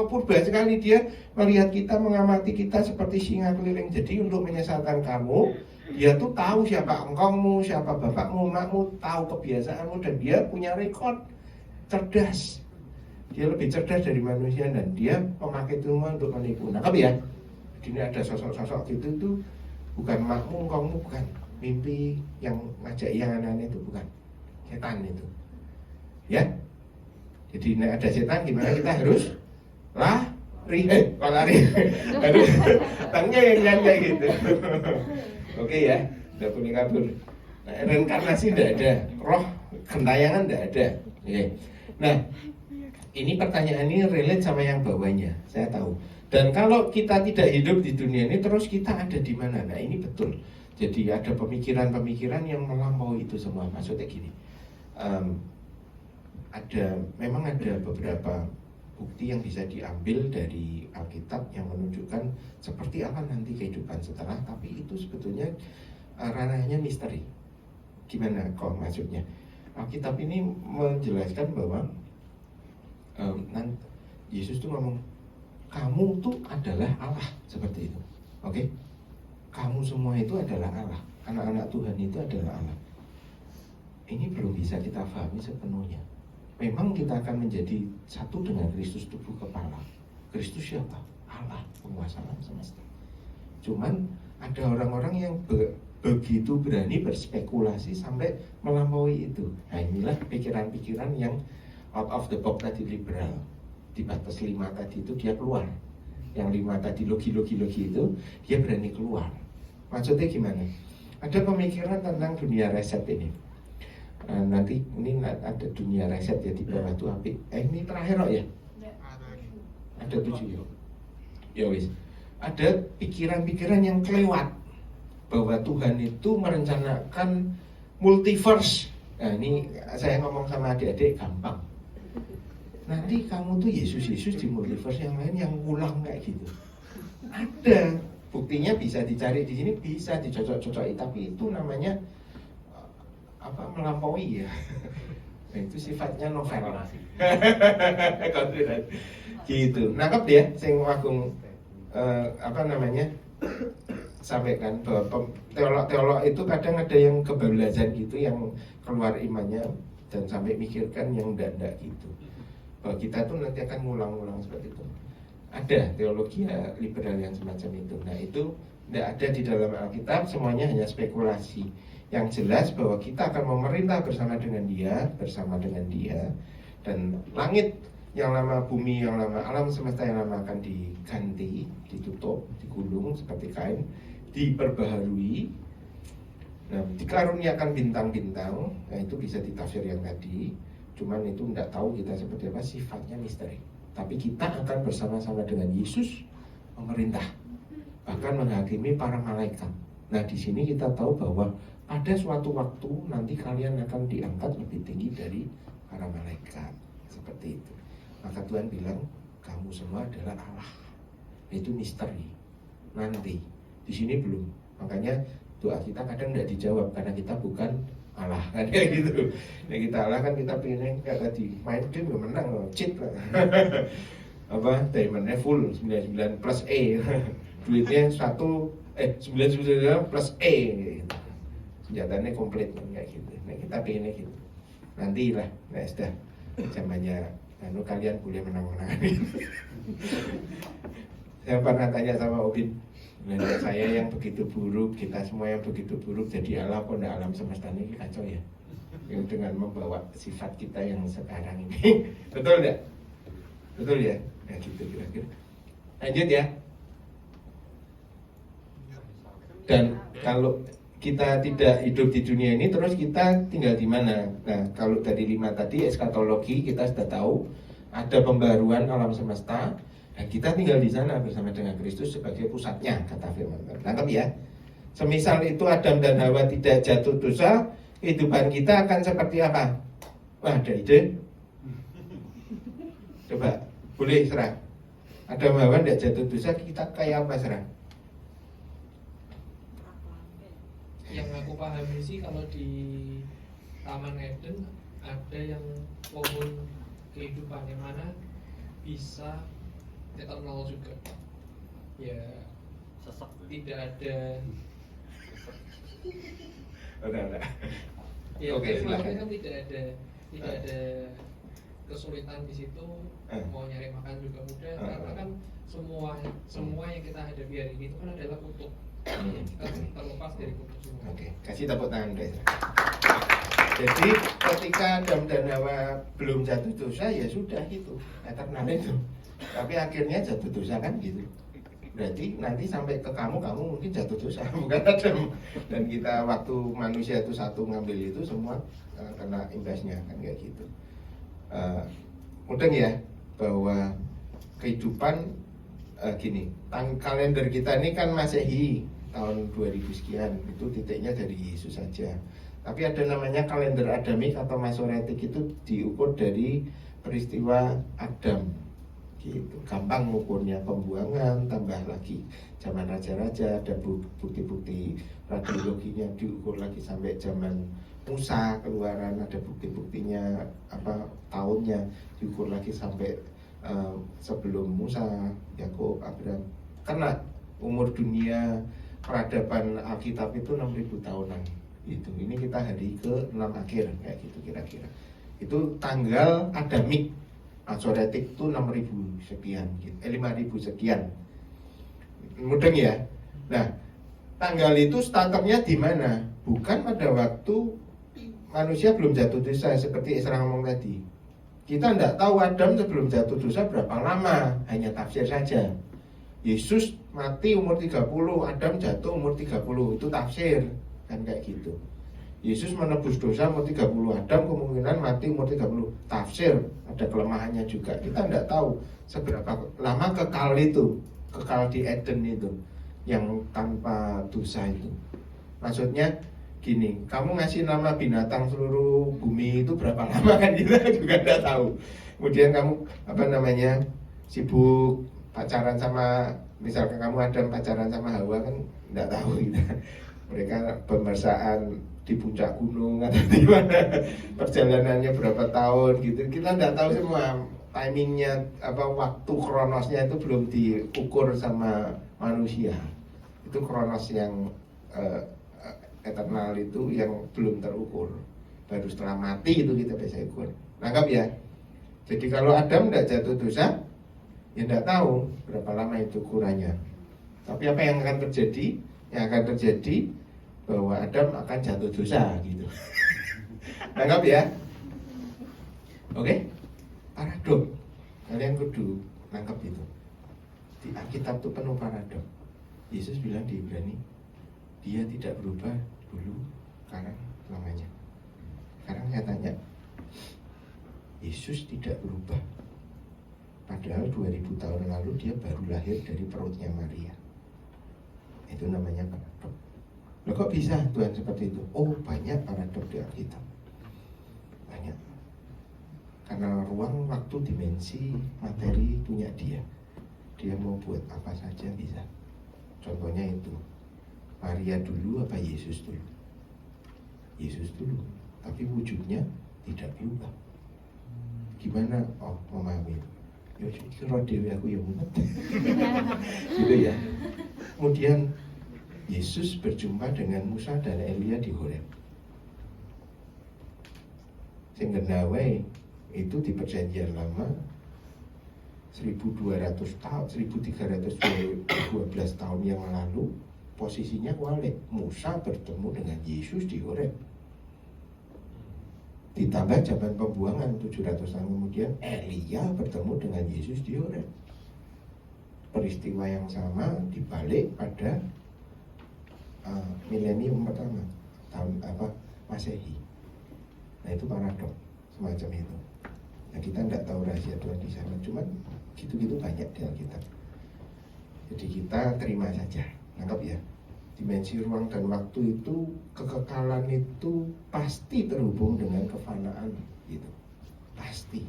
purba sekali, dia melihat kita, mengamati kita seperti singa keliling. Jadi untuk menyesalkan kamu, dia tuh tahu siapa engkaumu, siapa bapakmu, emakmu, tahu kebiasaanmu, dan dia punya rekod. Cerdas. Dia lebih cerdas dari manusia, dan dia memakai itu untuk menipu. Nah, ya. Ini ada sosok-sosok gitu itu bukan makmu, engkaumu, bukan mimpi yang ngajak yang aneh-aneh itu, bukan. Setan itu. Ya. Jadi ada setan gimana kita harus lari, harus tangga yang kayak gitu. Oke ya, tidak boleh kabur. Nah, reinkarnasi tidak ada, roh gentayangan tidak ada. Oke. Nah, ini pertanyaan ini relate sama yang bawahnya, saya tahu. Dan kalau kita tidak hidup di dunia ini, terus kita ada di mana? Nah, ini betul. Jadi ada pemikiran-pemikiran yang melampaui itu semua. Maksudnya gini. Memang ada beberapa bukti yang bisa diambil dari Alkitab yang menunjukkan seperti apa nanti kehidupan setelah, tapi itu sebetulnya ranahnya misteri. Gimana kok maksudnya? Alkitab ini menjelaskan bahwa Yesus tuh ngomong, kamu tuh adalah Allah, seperti itu. Oke? Kamu semua itu adalah Allah. Anak-anak Tuhan itu adalah Allah. Ini belum bisa kita pahami sepenuhnya. Memang kita akan menjadi satu dengan Kristus, tubuh kepala. Kristus siapa? Allah, penguasa alam semesta. Cuman ada orang-orang yang begitu berani berspekulasi sampai melampaui itu. Nah inilah pikiran-pikiran yang out of the box tadi, liberal. Di batas 5 tadi itu dia keluar. Yang 5 tadi logi-logi itu dia berani keluar. Maksudnya gimana? Ada pemikiran tentang dunia reset ini. Nanti ini ada dunia reset ya di bawah itu api. Ini terakhir ya? Ada 7 ya. Ya wis. Ada pikiran-pikiran yang kelewat bahwa Tuhan itu merencanakan multiverse. Nah ini saya ngomong sama adik-adik gampang. Nanti kamu tuh Yesus di multiverse yang lain yang ulang kayak gitu. Ada. Buktinya bisa dicari di sini, bisa dicocok-cocoki, tapi itu namanya melampaui ya. Nah, itu sifatnya novel. Gitu. Nangkep dia sing Agung sampaikan bahwa teolog-teolog itu kadang ada yang kebablasan gitu, yang keluar imannya dan sampai mikirkan yang enggak gitu. Bahwa kita tuh nanti akan ngulang-ngulang seperti itu. Ada teologi liberal yang semacam itu. Nah itu tidak ada di dalam Alkitab, semuanya hanya spekulasi. Yang jelas bahwa kita akan memerintah bersama dengan Dia, dan langit yang lama, bumi yang lama, alam semesta yang lama akan diganti, ditutup, digulung seperti kain, diperbaharui. Nah, dikaruniakan bintang-bintang, nah itu bisa ditafsir yang tadi. Cuman itu tidak tahu kita seperti apa, sifatnya misteri. Tapi kita akan bersama-sama dengan Yesus memerintah, bahkan menghakimi para malaikat. Nah, di sini kita tahu bahwa pada suatu waktu nanti kalian akan diangkat lebih tinggi dari para malaikat, seperti itu. Maka Tuhan bilang, kamu semua adalah Allah. Itu misteri. Nanti di sini belum. Makanya doa kita kadang tidak dijawab karena kita bukan Allah, kan kayak gitu. Nah kita Allah kan kita pengen kayak tadi main game ya menang, cheat lah. Apa diamondnya full 99 plus E, duitnya 99 plus E, senjatanya komplit kayak gitu. Nah kita pengennya gitu. Nanti lah, nah sudah zamannya, lalu kalian boleh menang-menang. Saya pernah tanya sama Obin, nah, saya yang begitu buruk, kita semua yang begitu buruk, jadi Allah kok enggak alam semesta ini kacau ya, yang dengan membawa sifat kita yang sekarang ini. Betul enggak? Betul ya? Nah gitu kira-kira. Lanjut ya. Dan kalau kita tidak hidup di dunia ini, terus kita tinggal di mana? Nah kalau dari 5 tadi eskatologi kita sudah tahu, ada pembaruan alam semesta. Nah, kita tinggal di sana bersama dengan Kristus sebagai pusatnya, kata firman. Tangkap ya. Semisal itu Adam dan Hawa tidak jatuh dosa, kehidupan kita akan seperti apa? Wah, ada ide? Coba, boleh serah. Adam Hawa tidak jatuh dosa, kita kayak apa serah? Yang aku pahami sih kalau di Taman Eden ada yang pohon kehidupan yang mana bisa eternal juga. Ya tidak ada. Udah. Ya, Oke, tapi maksudnya silakan. kan tidak ada kesulitan di situ. Mau nyari makan juga mudah karena kan semua yang kita hadapi hari ini itu kan adalah kutuk. Kita terlepas dari kutuk semua. Oke, kasih tepuk tangan guys. Jadi ketika Adam dan Hawa belum jatuh dosa, ya sudah itu eternal itu. Tapi akhirnya jatuh dosa kan gitu. Berarti nanti sampai ke kamu mungkin jatuh dosa, bukan Adam. Dan kita waktu manusia itu satu ngambil itu semua kena imbasnya kan kayak gitu. Mudeng ya bahwa kehidupan gini, kalender kita ini kan Masehi tahun 2000 sekian, itu titiknya dari Yesus saja. Tapi ada namanya kalender Adamik atau Masoretik, itu diukur dari peristiwa Adam. Gitu. Gampang ngukurnya, pembuangan, tambah lagi zaman raja-raja, ada bukti-bukti radiologinya diukur lagi sampai zaman Musa keluaran, ada bukti-buktinya apa tahunnya diukur lagi sampai sebelum Musa, Yakub, Abraham. Karena umur dunia peradaban Alkitab itu 6.000 tahunan. Itu ini kita hari ke-6 akhir kayak gitu kira-kira. Itu tanggal Adamik. Masoretik itu 6.000 sekian, 5.000 sekian. Mudeng ya. Nah, tanggal itu starternya di mana? Bukan pada waktu manusia belum jatuh dosa seperti Isra ngomong tadi. Kita tidak tahu Adam sebelum jatuh dosa berapa lama, hanya tafsir saja. Yesus mati umur 30, Adam jatuh umur 30, itu tafsir. Kan kayak gitu. Yesus menebus dosa umur 30, Adam kemungkinan mati umur 30, tafsir. Ada kelemahannya juga. Kita tidak tahu seberapa lama kekal itu, kekal di Eden itu, yang tanpa dosa itu. Maksudnya gini, kamu ngasih nama binatang seluruh bumi itu berapa lama kan kita juga tidak tahu. Kemudian kamu sibuk pacaran sama, misalkan kamu Adam pacaran sama Hawa kan tidak tahu kita. Mereka pembersaan di puncak gunung atau di mana, perjalanannya berapa tahun gitu, kita tidak tahu semua. Timingnya waktu kronosnya itu belum diukur sama manusia. Itu kronos yang eternal itu yang belum terukur. baru setelah mati itu kita bisa ukur. Nangkap ya? Jadi kalau Adam tidak jatuh dosa, ya tidak tahu berapa lama itu ukurannya. Tapi apa yang akan terjadi? Yang akan terjadi bahwa Adam akan jatuh dosa gitu. Nangkap ya? Oke? Paradok. Kalian kudu nangkap itu. Di Alkitab itu penuh paradok. Yesus bilang di Ibrani, dia tidak berubah dulu, sekarang, selamanya. Sekarang saya tanya, Yesus tidak berubah. Padahal 2000 tahun lalu dia baru lahir dari perutnya Maria. Itu namanya paradok. Loh kok bisa Tuhan seperti itu? Oh, banyak paradok di Alkitab. Banyak. Karena ruang, waktu, dimensi, materi punya dia. Dia mau buat apa saja bisa. Contohnya itu, Maria dulu apa Yesus dulu? Yesus dulu, tapi wujudnya tidak berubah. Gimana? Oh, memahami. Ya, kira dewi aku yang umat. Gitu ya. Kemudian Yesus berjumpa dengan Musa dan Elia di Horeb. Sehingga itu di perjanjian lama 1200 tahun, 1312 tahun yang lalu posisinya walik. Musa bertemu dengan Yesus di Horeb. Ditambah zaman pembuangan 700 tahun kemudian Elia bertemu dengan Yesus di Horeb. Peristiwa yang sama dibalik pada milenium pertama tahun Masehi. Nah itu paradok semacam itu. Nah kita tidak tahu rahasia Tuhan di sana, cuman gitu-gitu banyak di Alkitab. Jadi kita terima saja, nangkap ya. Dimensi ruang dan waktu itu, kekekalan itu pasti terhubung dengan kefanaan gitu, pasti.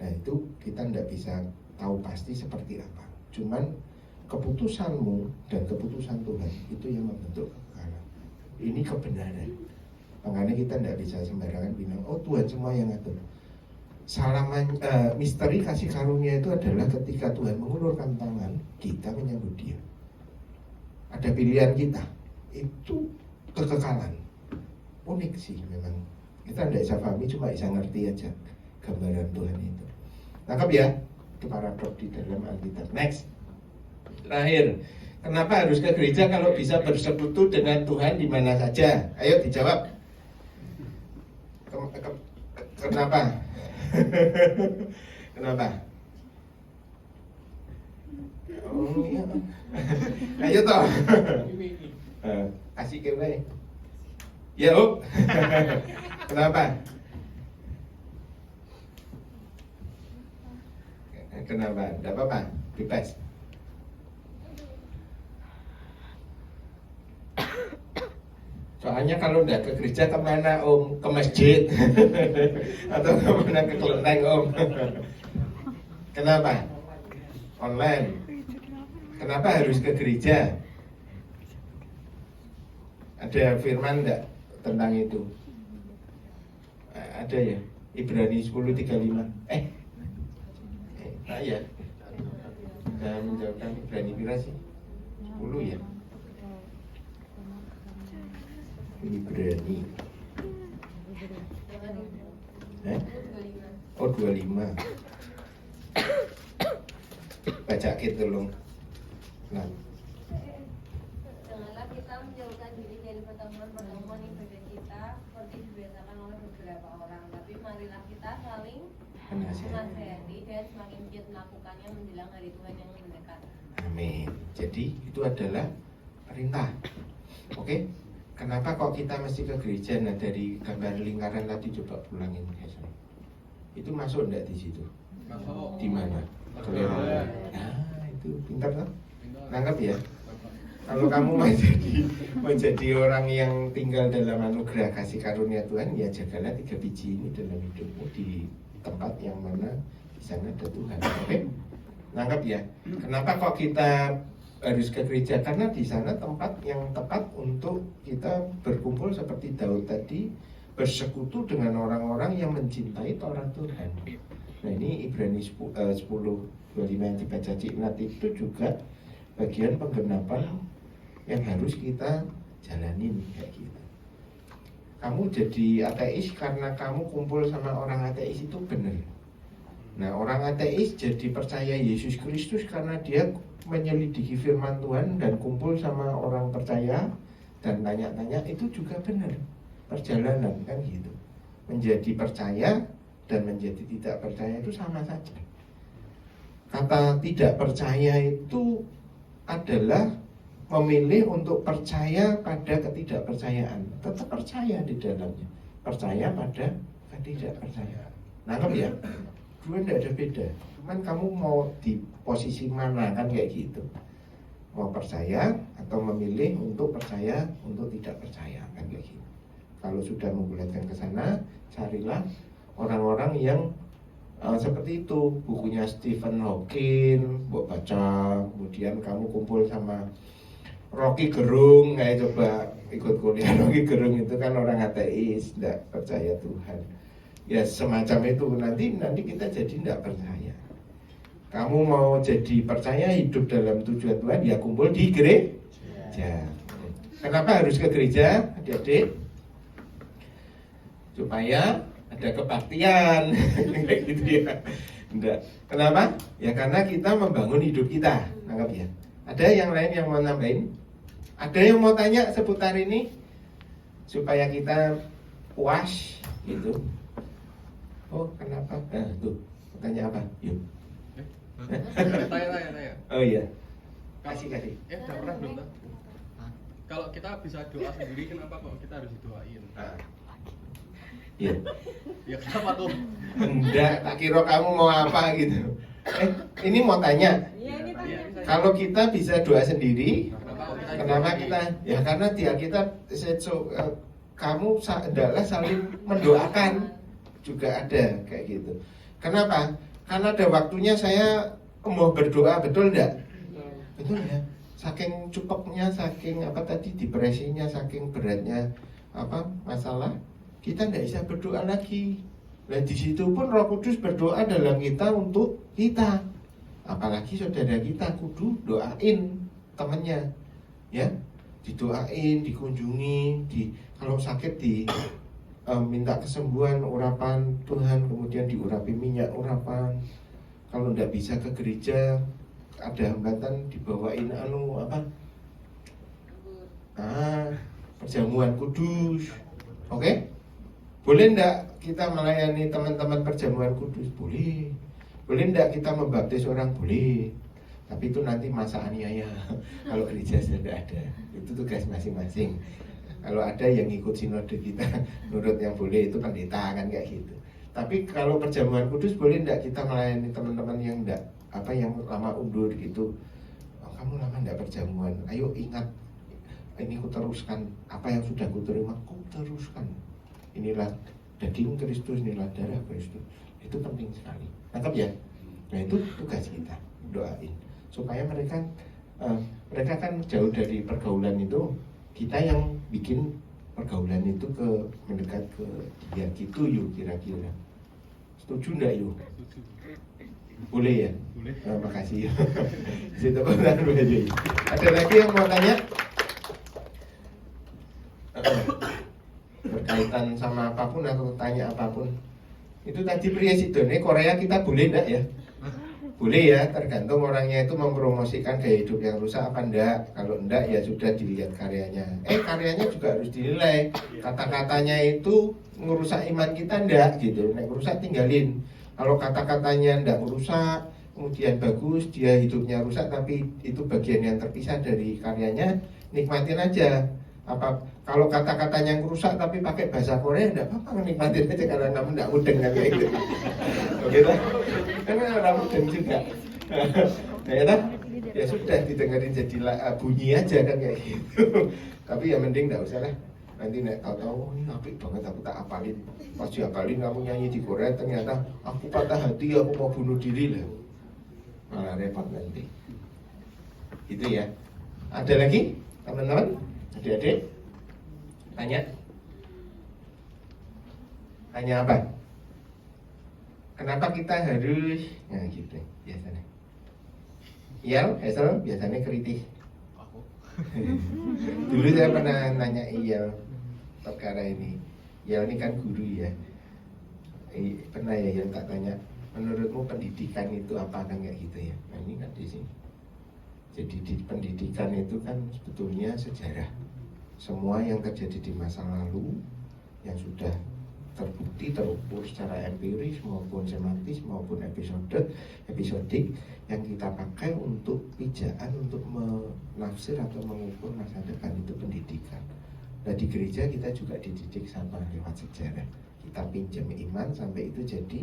Nah itu kita tidak bisa tahu pasti seperti apa. Cuman keputusanmu dan keputusan Tuhan itu yang membentuk kekekalan. Ini kebenaran. Makanya kita tidak bisa sembarangan bilang, oh Tuhan semua yang ngatur. Misteri kasih karunia itu adalah ketika Tuhan mengulurkan tangan, kita menyambut Dia. Ada pilihan kita, itu kekekalan. Unik sih memang. Kita tidak bisa pahami, cuma bisa ngerti aja gambaran Tuhan itu. Nangkap ya? Itu paradok di dalam Alkitab. Next. Terakhir, kenapa harus ke gereja kalau bisa bersekutu dengan Tuhan di mana saja? Ayo dijawab. Kenapa? Kenapa? Oh iya. Ayo toh. Kasih kewe. Ya, Om. Kenapa? Kenapa? Tidak apa-apa, bebas. Soalnya kalau tidak ke gereja kemana Om? Ke masjid atau kemana, ke kelenteng Om? Kenapa? Online. Kenapa harus ke gereja? Ada firman enggak tentang itu? Ada ya? Ibrani 10:35. Ya. Saya menjawabkan Ibrani pira sih? 10 ya? Ibrani. Oh 25. Baca gitu loh. Nah. Janganlah kita menjauhkan diri dari pertemuan-pertemuan ibadah kita seperti dibiasakan oleh beberapa orang, tapi marilah kita saling menasihati dan semakin giat melakukannya menjelang hari Tuhan yang mendekat. Amin. Jadi itu adalah perintah. Oke? Kenapa kok kita mesti ke gereja? Nah dari gambar lingkaran tadi coba pulangin guys. Itu masuk enggak di situ? Masuk. Di mana? Nah itu pintar kan? Nangkep ya? Kalau kamu menjadi orang yang tinggal dalam anugerah kasih karunia Tuhan, ya jagalah 3 biji ini dalam hidupmu di tempat yang mana di sana ada Tuhan. Oke? Nangkep ya? Kenapa kok kita harus ke gereja? Karena di sana tempat yang tepat untuk kita berkumpul seperti Daud tadi, bersekutu dengan orang-orang yang mencintai Taurat Tuhan. Nah ini Ibrani 10:25 yang dibaca Ciknat itu juga bagian penggenapan yang harus kita jalanin kayak gitu. kamu jadi ateis karena kamu kumpul sama orang ateis itu benar. Nah, orang ateis jadi percaya Yesus Kristus karena dia menyelidiki firman Tuhan dan kumpul sama orang percaya dan tanya-tanya, itu juga benar. Perjalanan kan gitu. Menjadi percaya dan menjadi tidak percaya itu sama saja. Kata tidak percaya itu adalah memilih untuk percaya pada ketidakpercayaan. Tetap percaya di dalamnya. Percaya pada ketidakpercayaan. Nangkep ya? Dua tidak ada beda. Cuman kamu mau di posisi mana kan kayak gitu. Mau percaya atau memilih untuk percaya untuk tidak percaya kan kayak gitu. Kalau sudah membulatkan ke sana, carilah orang-orang yang seperti itu. Bukunya Stephen Hawking, buat baca. Kemudian kamu kumpul sama Rocky Gerung, kayak coba ikut kuliah Rocky Gerung, itu kan orang ateis, tidak percaya Tuhan. Ya semacam itu, nanti kita jadi tidak percaya. Kamu mau jadi percaya, hidup dalam tujuan Tuhan, ya kumpul di gereja. Kenapa harus ke gereja, adik-adik? Supaya ada kebaktian, kayak gitu ya. Enggak. Kenapa? Ya karena kita membangun hidup kita, anggap ya. Ada yang lain yang mau nambahin? Ada yang mau tanya seputar ini? Supaya kita puas, gitu. Oh, kenapa? Nah, tuh, tanya apa? Yuk. Tanya. Oh iya. Kasih. Udah pernah belum tuh? Kalau kita bisa doa sendiri, kenapa kok kita harus didoain? Iya. Ya kenapa tuh? Enggak, tak kira kamu mau apa gitu. Ini mau tanya. Kalau kita bisa doa sendiri, kenapa kita? Ya karena kita kamu adalah saling mendoakan. Juga ada kayak gitu. Kenapa? Karena ada waktunya saya mau berdoa, betul enggak? Betul ya. Saking cupeknya, saking apa tadi depresinya, saking beratnya apa masalah, kita tidak bisa berdoa lagi. Nah di situ pun Roh Kudus berdoa dalam kita untuk kita. Apalagi saudara kita kudu doain temannya, ya, didoain, dikunjungi, kalau sakit minta kesembuhan, urapan Tuhan, kemudian diurapi minyak urapan. Kalau tidak bisa ke gereja, ada hambatan, dibawain perjamuan kudus. Oke? Boleh enggak kita melayani teman-teman perjamuan kudus? Boleh. Boleh enggak kita membaptis orang? Boleh. Tapi itu nanti masa aniaya. Kalau gereja sudah ada, itu tugas masing-masing. Kalau ada yang ikut sinode kita, nurut yang boleh itu pendeta kan kayak gitu. Tapi kalau perjamuan kudus boleh enggak kita melayani teman-teman yang enggak yang lama undur gitu. Oh, kamu lama enggak perjamuan. Ayo ingat, ini ku teruskan apa yang sudah ku terima, ku teruskan. Inilah daging Kristus, inilah darah Kristus. Itu penting sekali. Nangkap ya? Nah itu tugas kita, doain supaya mereka kan jauh dari pergaulan itu. Kita yang bikin pergaulan itu mendekat ke dia gitu yuk kira-kira. Setuju enggak yuk? Boleh ya? Boleh. Makasih. Situ benar aja. Ada lagi yang mau tanya? Berkaitan sama apapun atau tanya apapun. Itu tadi pria Sidone Korea kita boleh enggak ya? Boleh ya, tergantung orangnya itu mempromosikan gaya hidup yang rusak apa enggak. Kalau enggak ya sudah dilihat karyanya. Karyanya juga harus dinilai. Kata-katanya itu ngerusak iman kita enggak gitu. Nek rusak tinggalin. Kalau kata-katanya enggak merusak, kemudian bagus, dia hidupnya rusak tapi itu bagian yang terpisah dari karyanya, nikmatin aja. Kalau kata-katanya yang rusak tapi pakai bahasa Korea enggak apa-apa, nikmatin aja karena kamu enggak mudeng kan kayak gitu. Oke lah. Karena orang mudeng juga. Ya sudah didengarin jadi bunyi aja kan kayak gitu. Tapi ya mending enggak usah lah. Nanti nek tahu-tahu ini apik banget aku tak apalin. Pas diapalin kamu nyanyi di Korea ternyata aku patah hati, aku mau bunuh diri lah. Malah repot nanti. Itu ya. Ada lagi teman-teman? Adik-adik? Tanya? Tanya apa? Kenapa kita harus gitu biasanya? Hazel biasanya kritis. Dulu saya pernah nanya perkara ini. Ya ini kan guru ya. Pernah ya yang tak tanya, menurutmu pendidikan itu apa, kan kayak gitu ya. Nah ini kan di sini. Jadi di pendidikan itu kan sebetulnya sejarah. Semua yang terjadi di masa lalu yang sudah terbukti, terukur secara empiris maupun semantis maupun episodik yang kita pakai untuk pijaan, untuk menafsir atau mengukur masa depan, itu pendidikan. Nah di gereja kita juga dididik sama lewat sejarah. Kita pinjam iman sampai itu jadi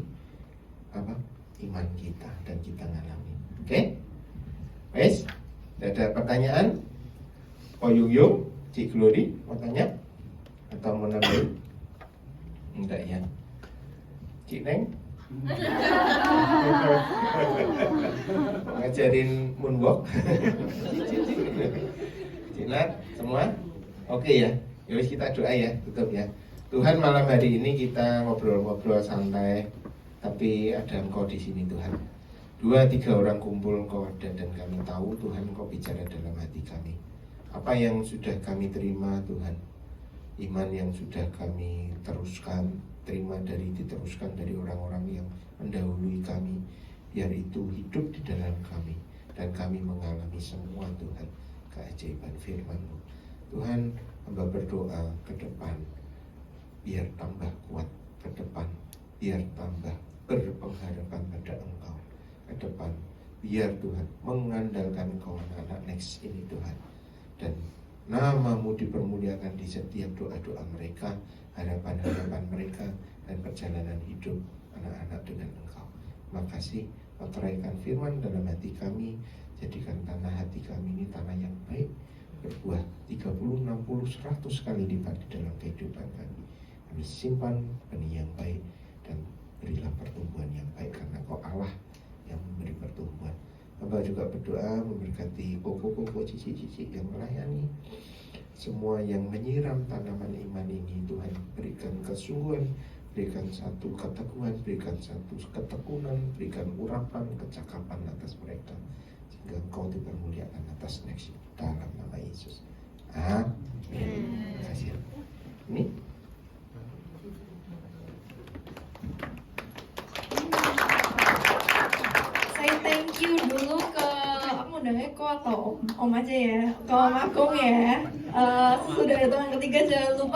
apa? Iman kita dan kita ngalami. Oke? Wes? Ada pertanyaan? Oh Yung, Cik Glory mau tanya? Atau mau nambahin? Enggak ya. Cik Neng? Ngajarin moonwalk? Cik Nat, semua? Oke ya. Yowis kita doa ya, tutup ya. Tuhan, malam hari ini kita ngobrol-ngobrol santai, tapi ada Engkau di sini Tuhan. 2-3 orang kumpul Engkau ada, dan kami tahu Tuhan Engkau bicara dalam hati kami. Apa yang sudah kami terima Tuhan, iman yang sudah kami teruskan, diteruskan dari orang-orang yang mendahului kami, biar itu hidup di dalam kami, dan kami mengalami semua Tuhan keajaiban firman-Mu. Tuhan, hamba berdoa ke depan, biar tambah kuat ke depan, biar tambah berpengharapan pada Engkau ke depan, biar Tuhan mengandalkan Engkau anak-anak next ini Tuhan, dan nama-Mu dipermuliakan di setiap doa-doa mereka, harapan-harapan mereka, dan perjalanan hidup anak-anak dengan Engkau. Makasih, meteraikan firman dalam hati kami, jadikan tanah hati kami ini tanah yang baik, berbuah 30, 60, 100 kali lipat di dalam kehidupan kami. Kami simpan benih yang baik, dan berilah pertumbuhan yang baik, karena Kau Allah yang memberi pertumbuhan. Hamba juga berdoa memberkati koko-koko, cici-cici yang melayani, semua yang menyiram tanaman iman ini. Tuhan, berikan kesungguhan, berikan satu keteguhan, berikan satu ketekunan, berikan urapan, kecakapan atas mereka, sehingga Engkau dipermuliakan atas next dalam nama Yesus. Amin. Terima kasih. Ini Saya thank you dulu ke, aku udah Eko atau om aja ya, ke Om Agung ya. Sudah datang yang ketiga, jangan lupa